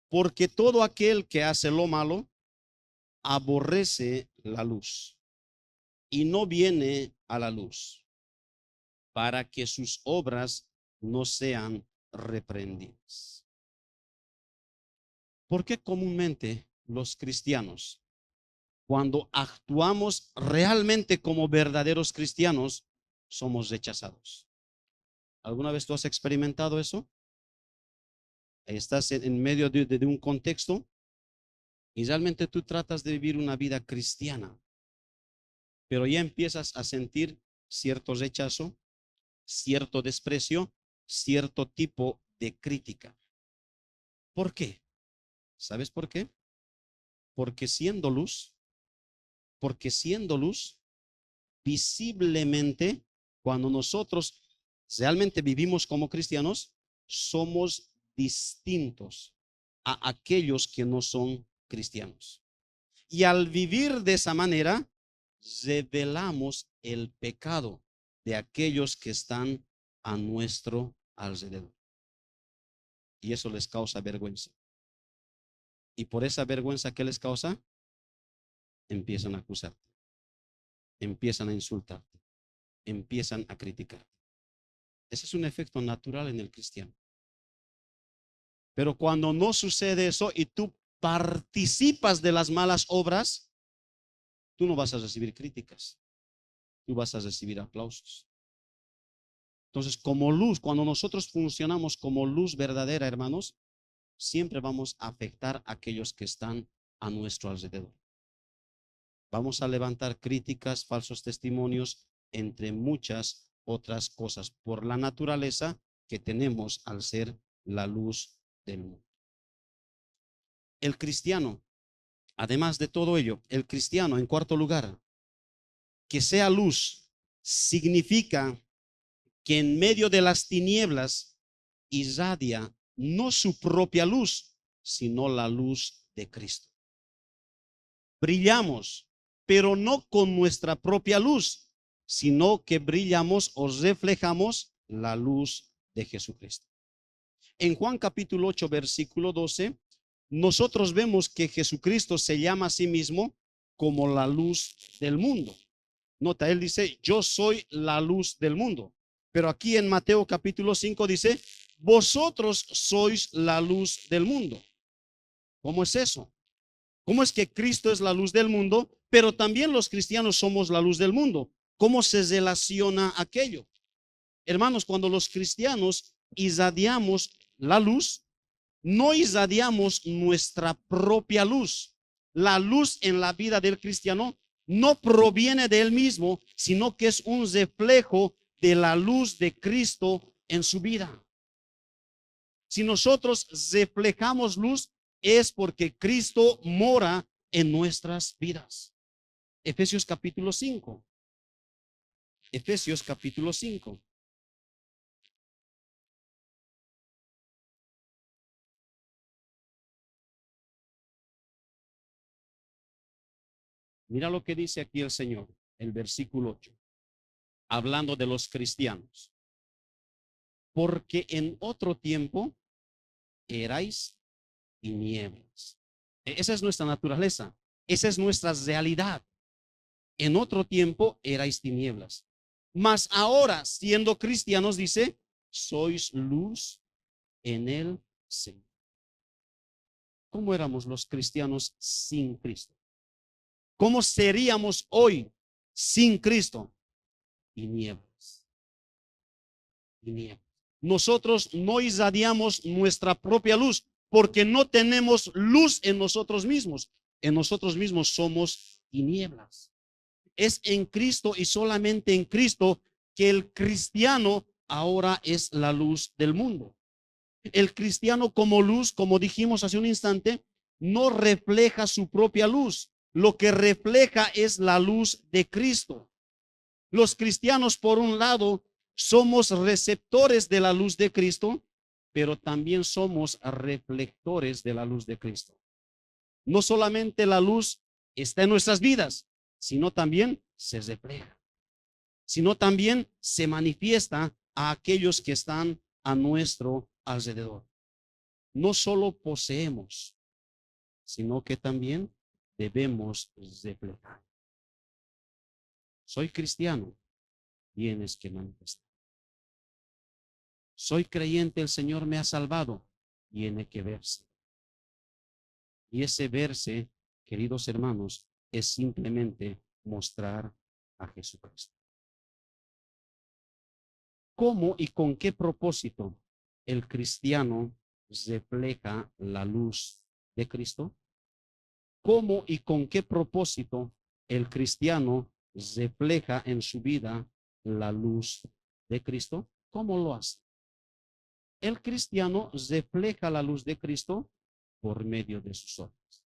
Porque todo aquel que hace lo malo aborrece la luz y no viene a la luz para que sus obras no sean reprendidas. ¿Por qué comúnmente los cristianos, cuando actuamos realmente como verdaderos cristianos, somos rechazados? ¿Alguna vez tú has experimentado eso? Estás en medio de un contexto y realmente tú tratas de vivir una vida cristiana, pero ya empiezas a sentir cierto rechazo, cierto desprecio, cierto tipo de crítica. ¿Por qué? ¿Sabes por qué? Porque siendo luz, visiblemente, cuando nosotros realmente vivimos como cristianos, somos distintos a aquellos que no son cristianos. Y al vivir de esa manera, revelamos el pecado de aquellos que están a nuestro alrededor. Y eso les causa vergüenza. Y por esa vergüenza que les causa, empiezan a acusarte, empiezan a insultarte, empiezan a criticarte. Ese es un efecto natural en el cristiano. Pero cuando no sucede eso y tú participas de las malas obras, tú no vas a recibir críticas, tú vas a recibir aplausos. Entonces, como luz, cuando nosotros funcionamos como luz verdadera, hermanos, siempre vamos a afectar a aquellos que están a nuestro alrededor. Vamos a levantar críticas, falsos testimonios, entre muchas otras cosas, por la naturaleza que tenemos al ser la luz del mundo. El cristiano, además de todo ello, el cristiano, en cuarto lugar, que sea luz, significa que en medio de las tinieblas irradia no su propia luz, sino la luz de Cristo. Brillamos, pero no con nuestra propia luz, sino que brillamos o reflejamos la luz de Jesucristo. En Juan capítulo 8, versículo 12, nosotros vemos que Jesucristo se llama a sí mismo como la luz del mundo. Nota, él dice, yo soy la luz del mundo. Pero aquí en Mateo capítulo 5 dice, vosotros sois la luz del mundo. ¿Cómo es eso? ¿Cómo es que Cristo es la luz del mundo, pero también los cristianos somos la luz del mundo? ¿Cómo se relaciona aquello? Hermanos, cuando los cristianos irradiamos la luz, no irradiamos nuestra propia luz. La luz en la vida del cristiano no proviene de él mismo, sino que es un reflejo de la luz de Cristo en su vida. Si nosotros reflejamos luz, es porque Cristo mora en nuestras vidas. Efesios capítulo 5. Efesios capítulo 5. Mira lo que dice aquí el Señor, el versículo 8, hablando de los cristianos. Porque en otro tiempo erais tinieblas. Esa es nuestra naturaleza, esa es nuestra realidad. En otro tiempo erais tinieblas, mas ahora, siendo cristianos, dice, sois luz en el Señor. ¿Cómo éramos los cristianos sin Cristo? ¿Cómo seríamos hoy sin Cristo? Tinieblas. Tinieblas. Nosotros no irradiamos nuestra propia luz porque no tenemos luz en nosotros mismos. En nosotros mismos somos tinieblas. Es en Cristo y solamente en Cristo que el cristiano ahora es la luz del mundo. El cristiano como luz, como dijimos hace un instante, no refleja su propia luz. Lo que refleja es la luz de Cristo. Los cristianos, por un lado, somos receptores de la luz de Cristo, pero también somos reflectores de la luz de Cristo. No solamente la luz está en nuestras vidas, sino también se refleja, sino también se manifiesta a aquellos que están a nuestro alrededor. No solo poseemos, sino que también debemos reflejar. Soy cristiano, tienes que manifestar. Soy creyente, el Señor me ha salvado, tiene que verse. Y ese verse, queridos hermanos, es simplemente mostrar a Jesucristo. ¿Cómo y con qué propósito el cristiano refleja la luz de Cristo? ¿Cómo y con qué propósito el cristiano refleja en su vida la luz de Cristo? ¿Cómo lo hace? El cristiano refleja la luz de Cristo por medio de sus obras.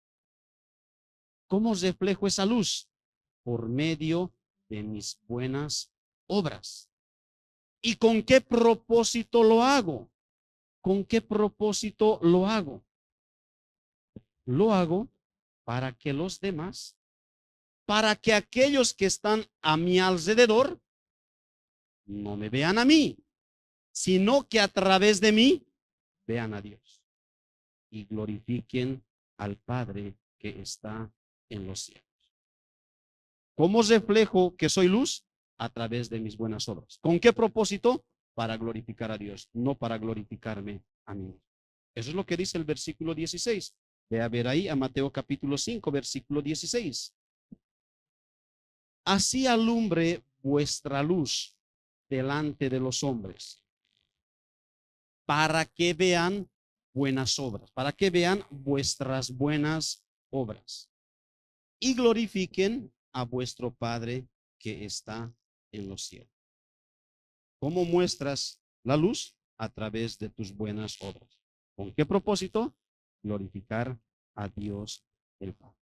¿Cómo reflejo esa luz? Por medio de mis buenas obras. ¿Y con qué propósito lo hago? ¿Con qué propósito lo hago? Lo hago para que los demás, para que aquellos que están a mi alrededor no me vean a mí, sino que a través de mí vean a Dios y glorifiquen al Padre que está en los cielos. ¿Cómo reflejo que soy luz? A través de mis buenas obras. ¿Con qué propósito? Para glorificar a Dios, no para glorificarme a mí. Eso es lo que dice el versículo 16. Ve a ver ahí a Mateo capítulo 5, versículo 16. Así alumbre vuestra luz delante de los hombres, para que vean buenas obras, para que vean vuestras buenas obras y glorifiquen a vuestro Padre que está en los cielos. ¿Cómo muestras la luz? A través de tus buenas obras. ¿Con qué propósito? Glorificar a Dios el Padre.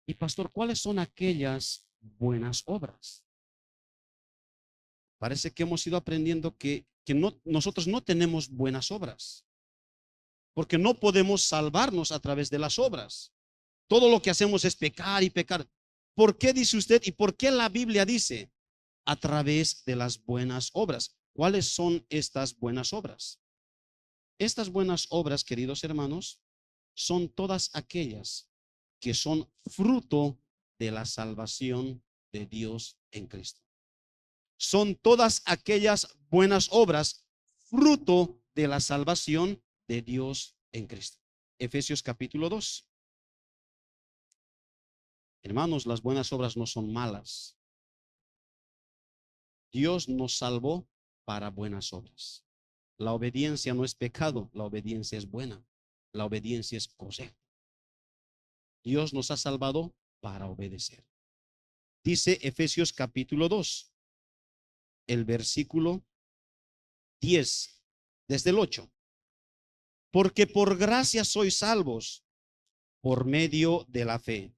Y pastor, ¿cuáles son aquellas buenas obras? Parece que hemos ido aprendiendo que nosotros no tenemos buenas obras, porque no podemos salvarnos a través de las obras. Todo lo que hacemos es pecar y pecar. ¿Por qué dice usted y por qué la Biblia dice? A través de las buenas obras. ¿Cuáles son estas buenas obras? Estas buenas obras, queridos hermanos, son todas aquellas que son fruto de la salvación de Dios en Cristo. Son todas aquellas buenas obras fruto de la salvación de Dios en Cristo. Efesios capítulo 2. Hermanos, las buenas obras no son malas. Dios nos salvó para buenas obras. La obediencia no es pecado, la obediencia es buena. La obediencia es correcta. Dios nos ha salvado para obedecer. Dice Efesios capítulo 2, el versículo 10, desde el 8. Porque por gracia sois salvos por medio de la fe.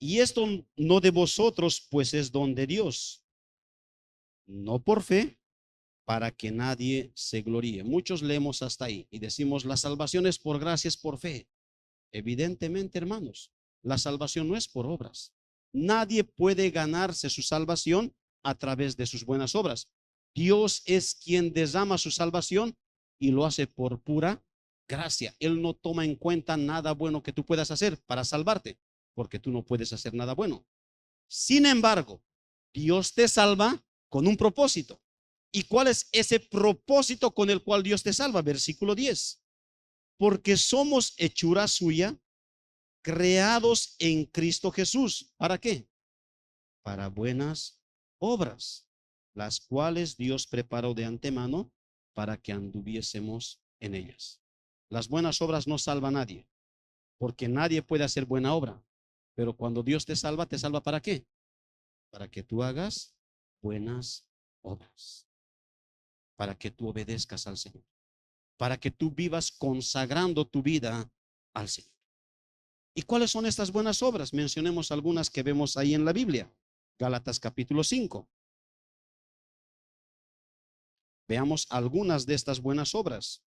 Y esto no de vosotros, pues es don de Dios, no por fe, para que nadie se gloríe. Muchos leemos hasta ahí y decimos, la salvación es por gracia, es por fe. Evidentemente, hermanos, la salvación no es por obras. Nadie puede ganarse su salvación a través de sus buenas obras. Dios es quien derrama su salvación y lo hace por pura gracia. Él no toma en cuenta nada bueno que tú puedas hacer para salvarte, porque tú no puedes hacer nada bueno. Sin embargo, Dios te salva con un propósito. ¿Y cuál es ese propósito con el cual Dios te salva? Versículo 10. Porque somos hechura suya, creados en Cristo Jesús. ¿Para qué? Para buenas obras, las cuales Dios preparó de antemano para que anduviésemos en ellas. Las buenas obras no salvan a nadie, porque nadie puede hacer buena obra. Pero cuando Dios te salva ¿para qué? Para que tú hagas buenas obras, para que tú obedezcas al Señor, para que tú vivas consagrando tu vida al Señor. ¿Y cuáles son estas buenas obras? Mencionemos algunas que vemos ahí en la Biblia. Gálatas capítulo 5. Veamos algunas de estas buenas obras.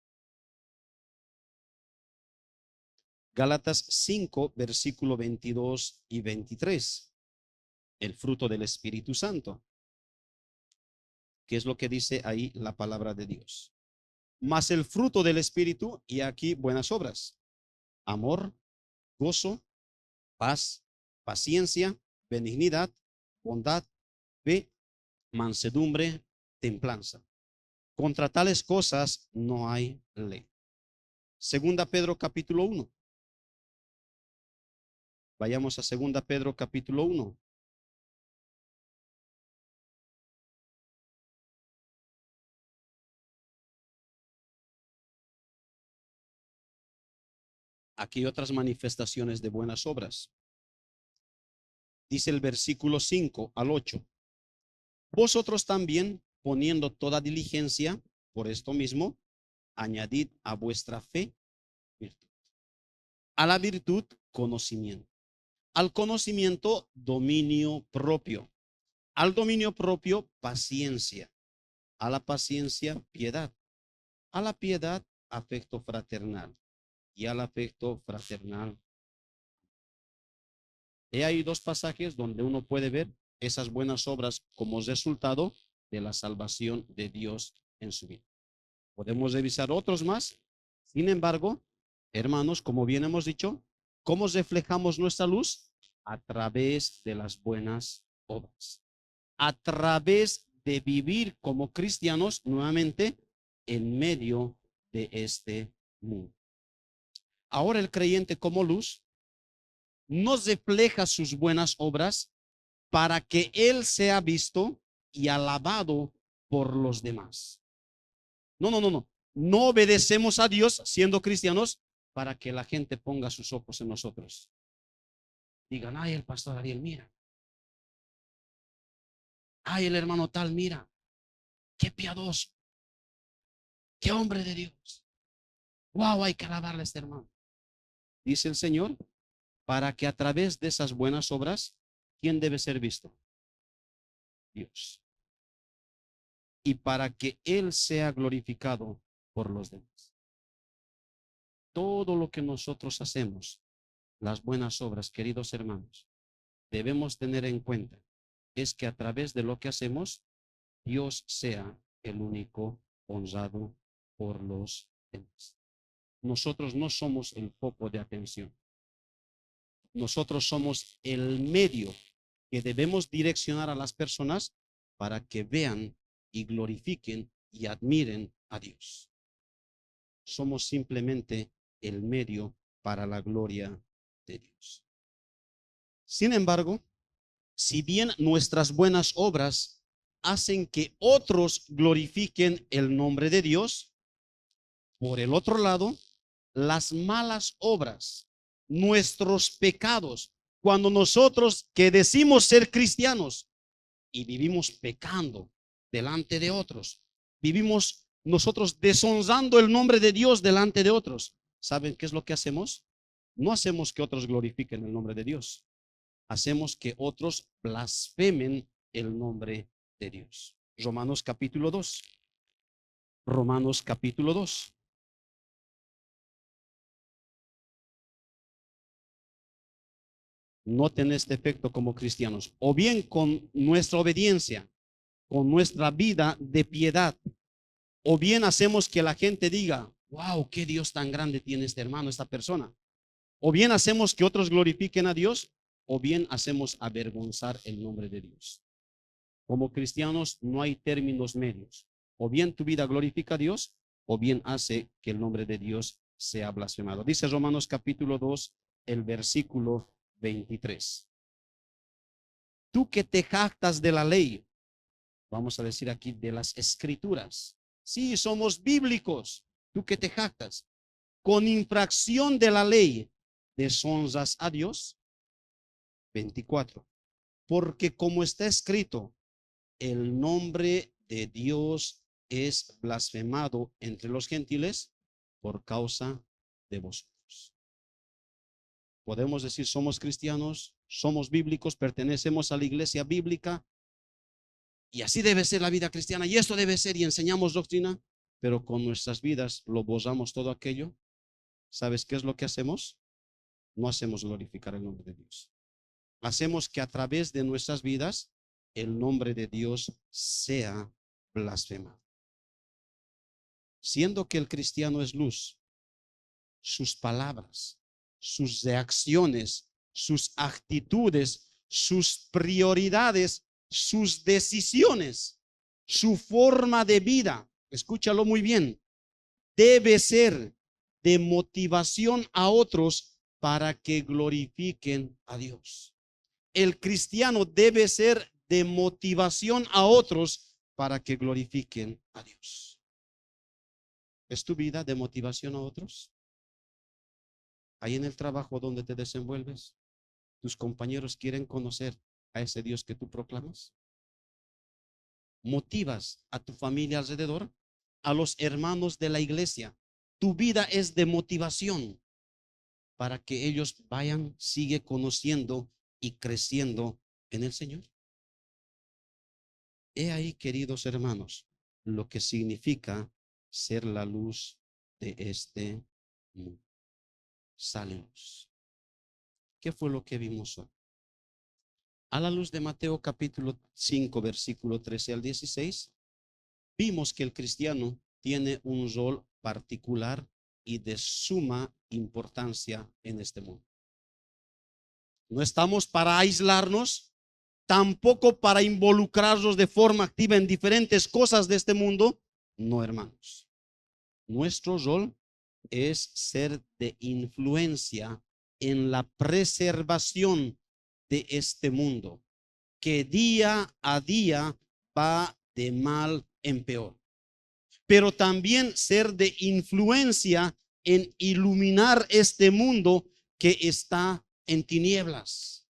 Gálatas 5, versículo 22 y 23. El fruto del Espíritu Santo. ¿Qué es lo que dice ahí la palabra de Dios? Mas el fruto del Espíritu, y aquí buenas obras: amor, gozo, paz, paciencia, benignidad, bondad, fe, mansedumbre, templanza. Contra tales cosas no hay ley. Segunda Pedro capítulo 1. Vayamos a segunda Pedro capítulo 1. Aquí hay otras manifestaciones de buenas obras. Dice el versículo 5 al 8. Vosotros también, poniendo toda diligencia, por esto mismo, añadid a vuestra fe virtud. A la virtud, conocimiento. Al conocimiento, dominio propio. Al dominio propio, paciencia. A la paciencia, piedad. A la piedad, afecto fraternal. Y al afecto fraternal. He ahí dos pasajes donde uno puede ver esas buenas obras como resultado de la salvación de Dios en su vida. Podemos revisar otros más. Sin embargo, hermanos, como bien hemos dicho, ¿cómo reflejamos nuestra luz? A través de las buenas obras. A través de vivir como cristianos nuevamente en medio de este mundo. Ahora el creyente como luz no refleja sus buenas obras para que él sea visto y alabado por los demás. No, no, no, no. No obedecemos a Dios siendo cristianos para que la gente ponga sus ojos en nosotros. Digan, ay, el pastor Ariel, mira. Ay, el hermano tal, mira. Qué piadoso. Qué hombre de Dios. Wow, hay que alabarle a este hermano. Dice el Señor, para que a través de esas buenas obras, ¿quién debe ser visto? Dios. Y para que Él sea glorificado por los demás. Todo lo que nosotros hacemos, las buenas obras, queridos hermanos, debemos tener en cuenta es que a través de lo que hacemos, Dios sea el único honrado por los demás. Nosotros no somos el foco de atención. Nosotros somos el medio que debemos direccionar a las personas para que vean y glorifiquen y admiren a Dios. Somos simplemente el medio para la gloria de Dios. Sin embargo, si bien nuestras buenas obras hacen que otros glorifiquen el nombre de Dios, por el otro lado, las malas obras, nuestros pecados, cuando nosotros que decimos ser cristianos y vivimos pecando delante de otros, vivimos nosotros deshonrando el nombre de Dios delante de otros, ¿saben qué es lo que hacemos? No hacemos que otros glorifiquen el nombre de Dios, hacemos que otros blasfemen el nombre de Dios. Romanos capítulo 2. Romanos capítulo 2. Noten este efecto como cristianos, o bien con nuestra obediencia, con nuestra vida de piedad, o bien hacemos que la gente diga, wow, qué Dios tan grande tiene este hermano, esta persona. O bien hacemos que otros glorifiquen a Dios, o bien hacemos avergonzar el nombre de Dios. Como cristianos no hay términos medios. O bien tu vida glorifica a Dios, o bien hace que el nombre de Dios sea blasfemado. Dice Romanos capítulo 2, el versículo 23. Tú que te jactas de la ley, vamos a decir aquí de las escrituras. Sí, somos bíblicos. Tú que te jactas, con infracción de la ley, deshonras a Dios. 24. Porque como está escrito, el nombre de Dios es blasfemado entre los gentiles por causa de vosotros. Podemos decir, somos cristianos, somos bíblicos, pertenecemos a la iglesia bíblica, y así debe ser la vida cristiana, y esto debe ser, y enseñamos doctrina, pero con nuestras vidas lo borramos todo aquello. ¿Sabes qué es lo que hacemos? No hacemos glorificar el nombre de Dios. Hacemos que a través de nuestras vidas el nombre de Dios sea blasfemado. Siendo que el cristiano es luz, sus palabras, sus reacciones, sus actitudes, sus prioridades, sus decisiones, su forma de vida, escúchalo muy bien, debe ser de motivación a otros para que glorifiquen a Dios. El cristiano debe ser de motivación a otros para que glorifiquen a Dios. ¿Es tu vida de motivación a otros? Ahí en el trabajo donde te desenvuelves, tus compañeros quieren conocer a ese Dios que tú proclamas. Motivas a tu familia alrededor, a los hermanos de la iglesia. Tu vida es de motivación para que ellos vayan, sigue conociendo y creciendo en el Señor. He ahí, queridos hermanos, lo que significa ser la luz de este mundo. Salimos. ¿Qué fue lo que vimos hoy? A la luz de Mateo capítulo 5, versículo 13 al 16, vimos que el cristiano tiene un rol particular y de suma importancia en este mundo. No estamos para aislarnos, tampoco para involucrarnos de forma activa en diferentes cosas de este mundo. No, hermanos. Nuestro rol es ser de influencia en la preservación de este mundo, que día a día va de mal en peor. Pero también ser de influencia en iluminar este mundo que está en tinieblas.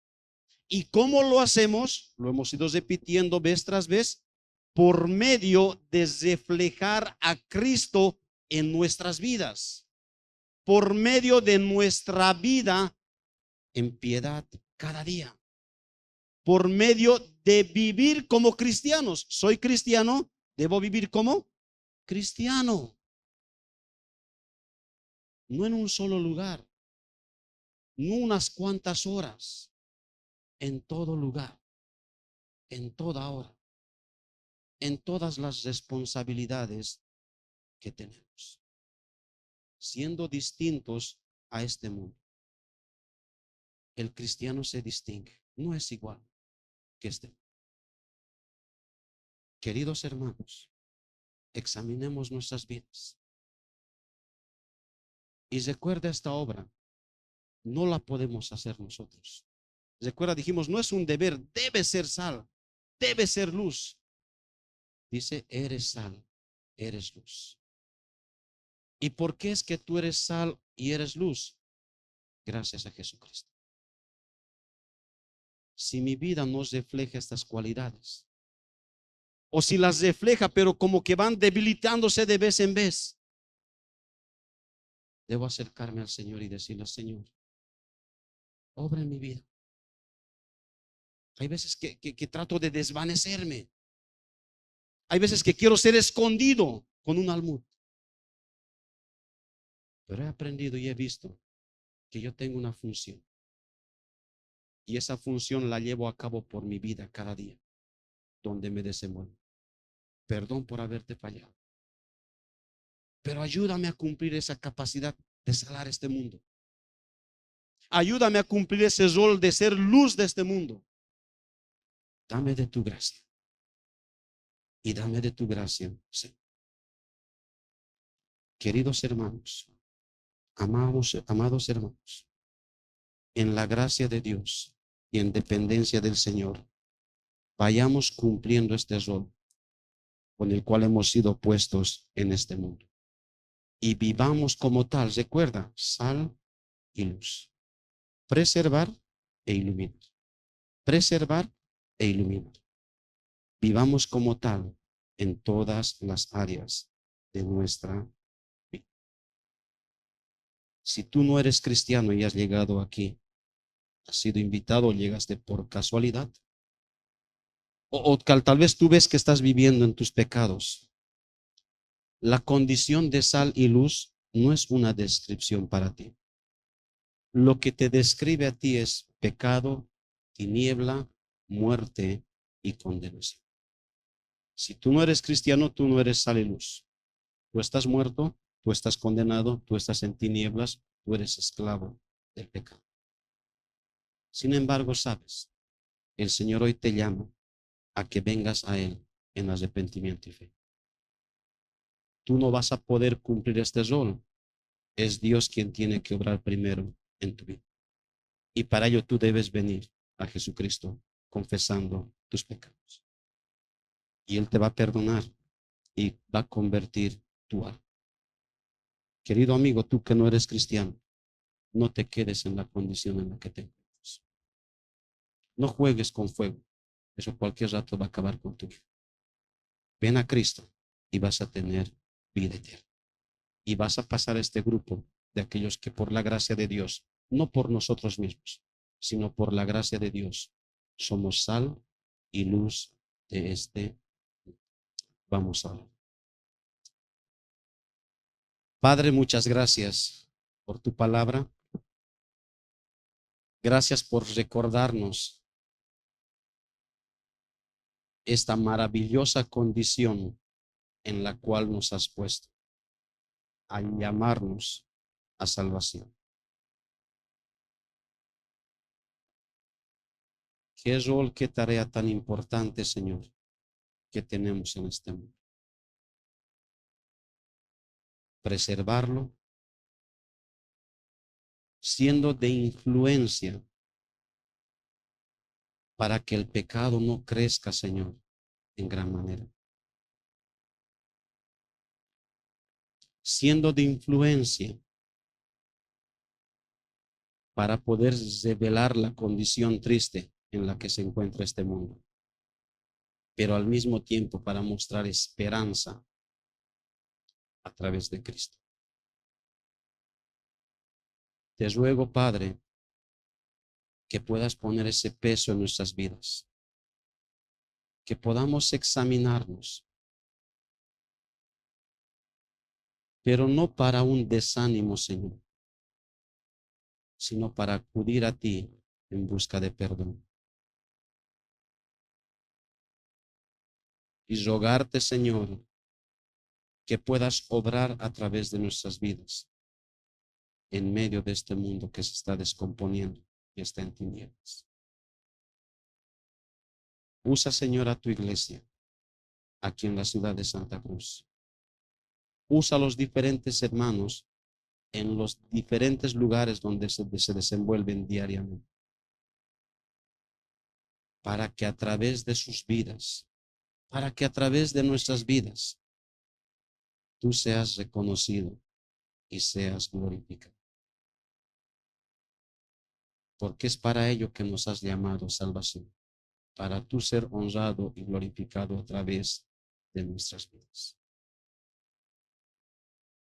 ¿Y cómo lo hacemos? Lo hemos ido repitiendo vez tras vez, por medio de reflejar a Cristo en nuestras vidas, por medio de nuestra vida en piedad cada día, por medio de vivir como cristianos. Soy cristiano, debo vivir como cristiano, no en un solo lugar, no unas cuantas horas, en todo lugar, en toda hora, en todas las responsabilidades que tenemos, siendo distintos a este mundo. El cristiano se distingue, no es igual que este mundo. Queridos hermanos, examinemos nuestras vidas. Y recuerda, esta obra no la podemos hacer nosotros. Recuerda, dijimos, no es un deber, debe ser sal, debe ser luz. Dice, eres sal, eres luz. ¿Y por qué es que tú eres sal y eres luz? Gracias a Jesucristo. Si mi vida no refleja estas cualidades, o si las refleja, pero como que van debilitándose de vez en vez, debo acercarme al Señor y decirle, Señor, obra en mi vida. Hay veces que trato de desvanecerme. Hay veces que quiero ser escondido con un almud. Pero he aprendido y he visto que yo tengo una función. Y esa función la llevo a cabo por mi vida cada día, donde me desenvuelvo. Perdón por haberte fallado. Pero ayúdame a cumplir esa capacidad de salar este mundo. Ayúdame a cumplir ese rol de ser luz de este mundo. Dame de tu gracia. Y dame de tu gracia, Señor. Queridos hermanos, amados hermanos, en la gracia de Dios y en dependencia del Señor, vayamos cumpliendo este rol con el cual hemos sido puestos en este mundo. Y vivamos como tal, recuerda, sal y luz. Preservar e iluminar. Preservar e iluminar. Vivamos como tal en todas las áreas de nuestra vida. Si tú no eres cristiano y has llegado aquí, has sido invitado o llegaste por casualidad, o tal vez tú ves que estás viviendo en tus pecados, la condición de sal y luz no es una descripción para ti. Lo que te describe a ti es pecado, tiniebla, muerte y condenación. Si tú no eres cristiano, tú no eres sal y luz. Tú estás muerto, tú estás condenado, tú estás en tinieblas, tú eres esclavo del pecado. Sin embargo, sabes, el Señor hoy te llama a que vengas a Él en arrepentimiento y fe. Tú no vas a poder cumplir este rol. Es Dios quien tiene que obrar primero en tu vida. Y para ello tú debes venir a Jesucristo confesando tus pecados. Y Él te va a perdonar y va a convertir tu alma. Querido amigo, tú que no eres cristiano, no te quedes en la condición en la que te encuentras. No juegues con fuego. Eso cualquier rato va a acabar con tu vida. Ven a Cristo y vas a tener vida eterna. Y vas a pasar a este grupo de aquellos que por la gracia de Dios, no por nosotros mismos, sino por la gracia de Dios, somos sal y luz de este mundo. Vamos a orar. Padre, muchas gracias por tu palabra. Gracias por recordarnos esta maravillosa condición en la cual nos has puesto, al llamarnos a salvación. Qué rol, qué tarea tan importante, Señor, que tenemos en este mundo. Preservarlo, siendo de influencia para que el pecado no crezca, Señor, en gran manera. Siendo de influencia para poder revelar la condición triste en la que se encuentra este mundo, pero al mismo tiempo para mostrar esperanza a través de Cristo. Te ruego, Padre, que puedas poner ese peso en nuestras vidas, que podamos examinarnos, pero no para un desánimo, Señor, sino para acudir a ti en busca de perdón. y rogarte, Señor, que puedas obrar a través de nuestras vidas en medio de este mundo que se está descomponiendo y está en tinieblas. Usa, Señor, a tu iglesia aquí en la ciudad de Santa Cruz. Usa a los diferentes hermanos en los diferentes lugares donde se desenvuelven diariamente, para que a través de sus vidas, para que a través de nuestras vidas, tú seas reconocido y seas glorificado. Porque es para ello que nos has llamado salvación, para tú ser honrado y glorificado a través de nuestras vidas.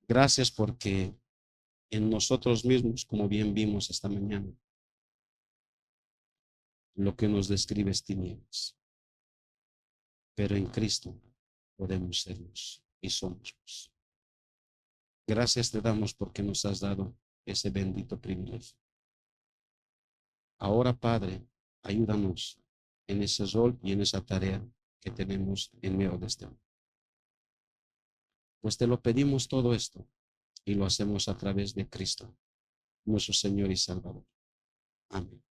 Gracias porque en nosotros mismos, como bien vimos esta mañana, lo que nos describe es tinieblas, pero en Cristo podemos ser luz y somos luz. Gracias te damos porque nos has dado ese bendito privilegio. Ahora, Padre, ayúdanos en ese rol y en esa tarea que tenemos en medio de este mundo. Pues te lo pedimos todo esto y lo hacemos a través de Cristo, nuestro Señor y Salvador. Amén.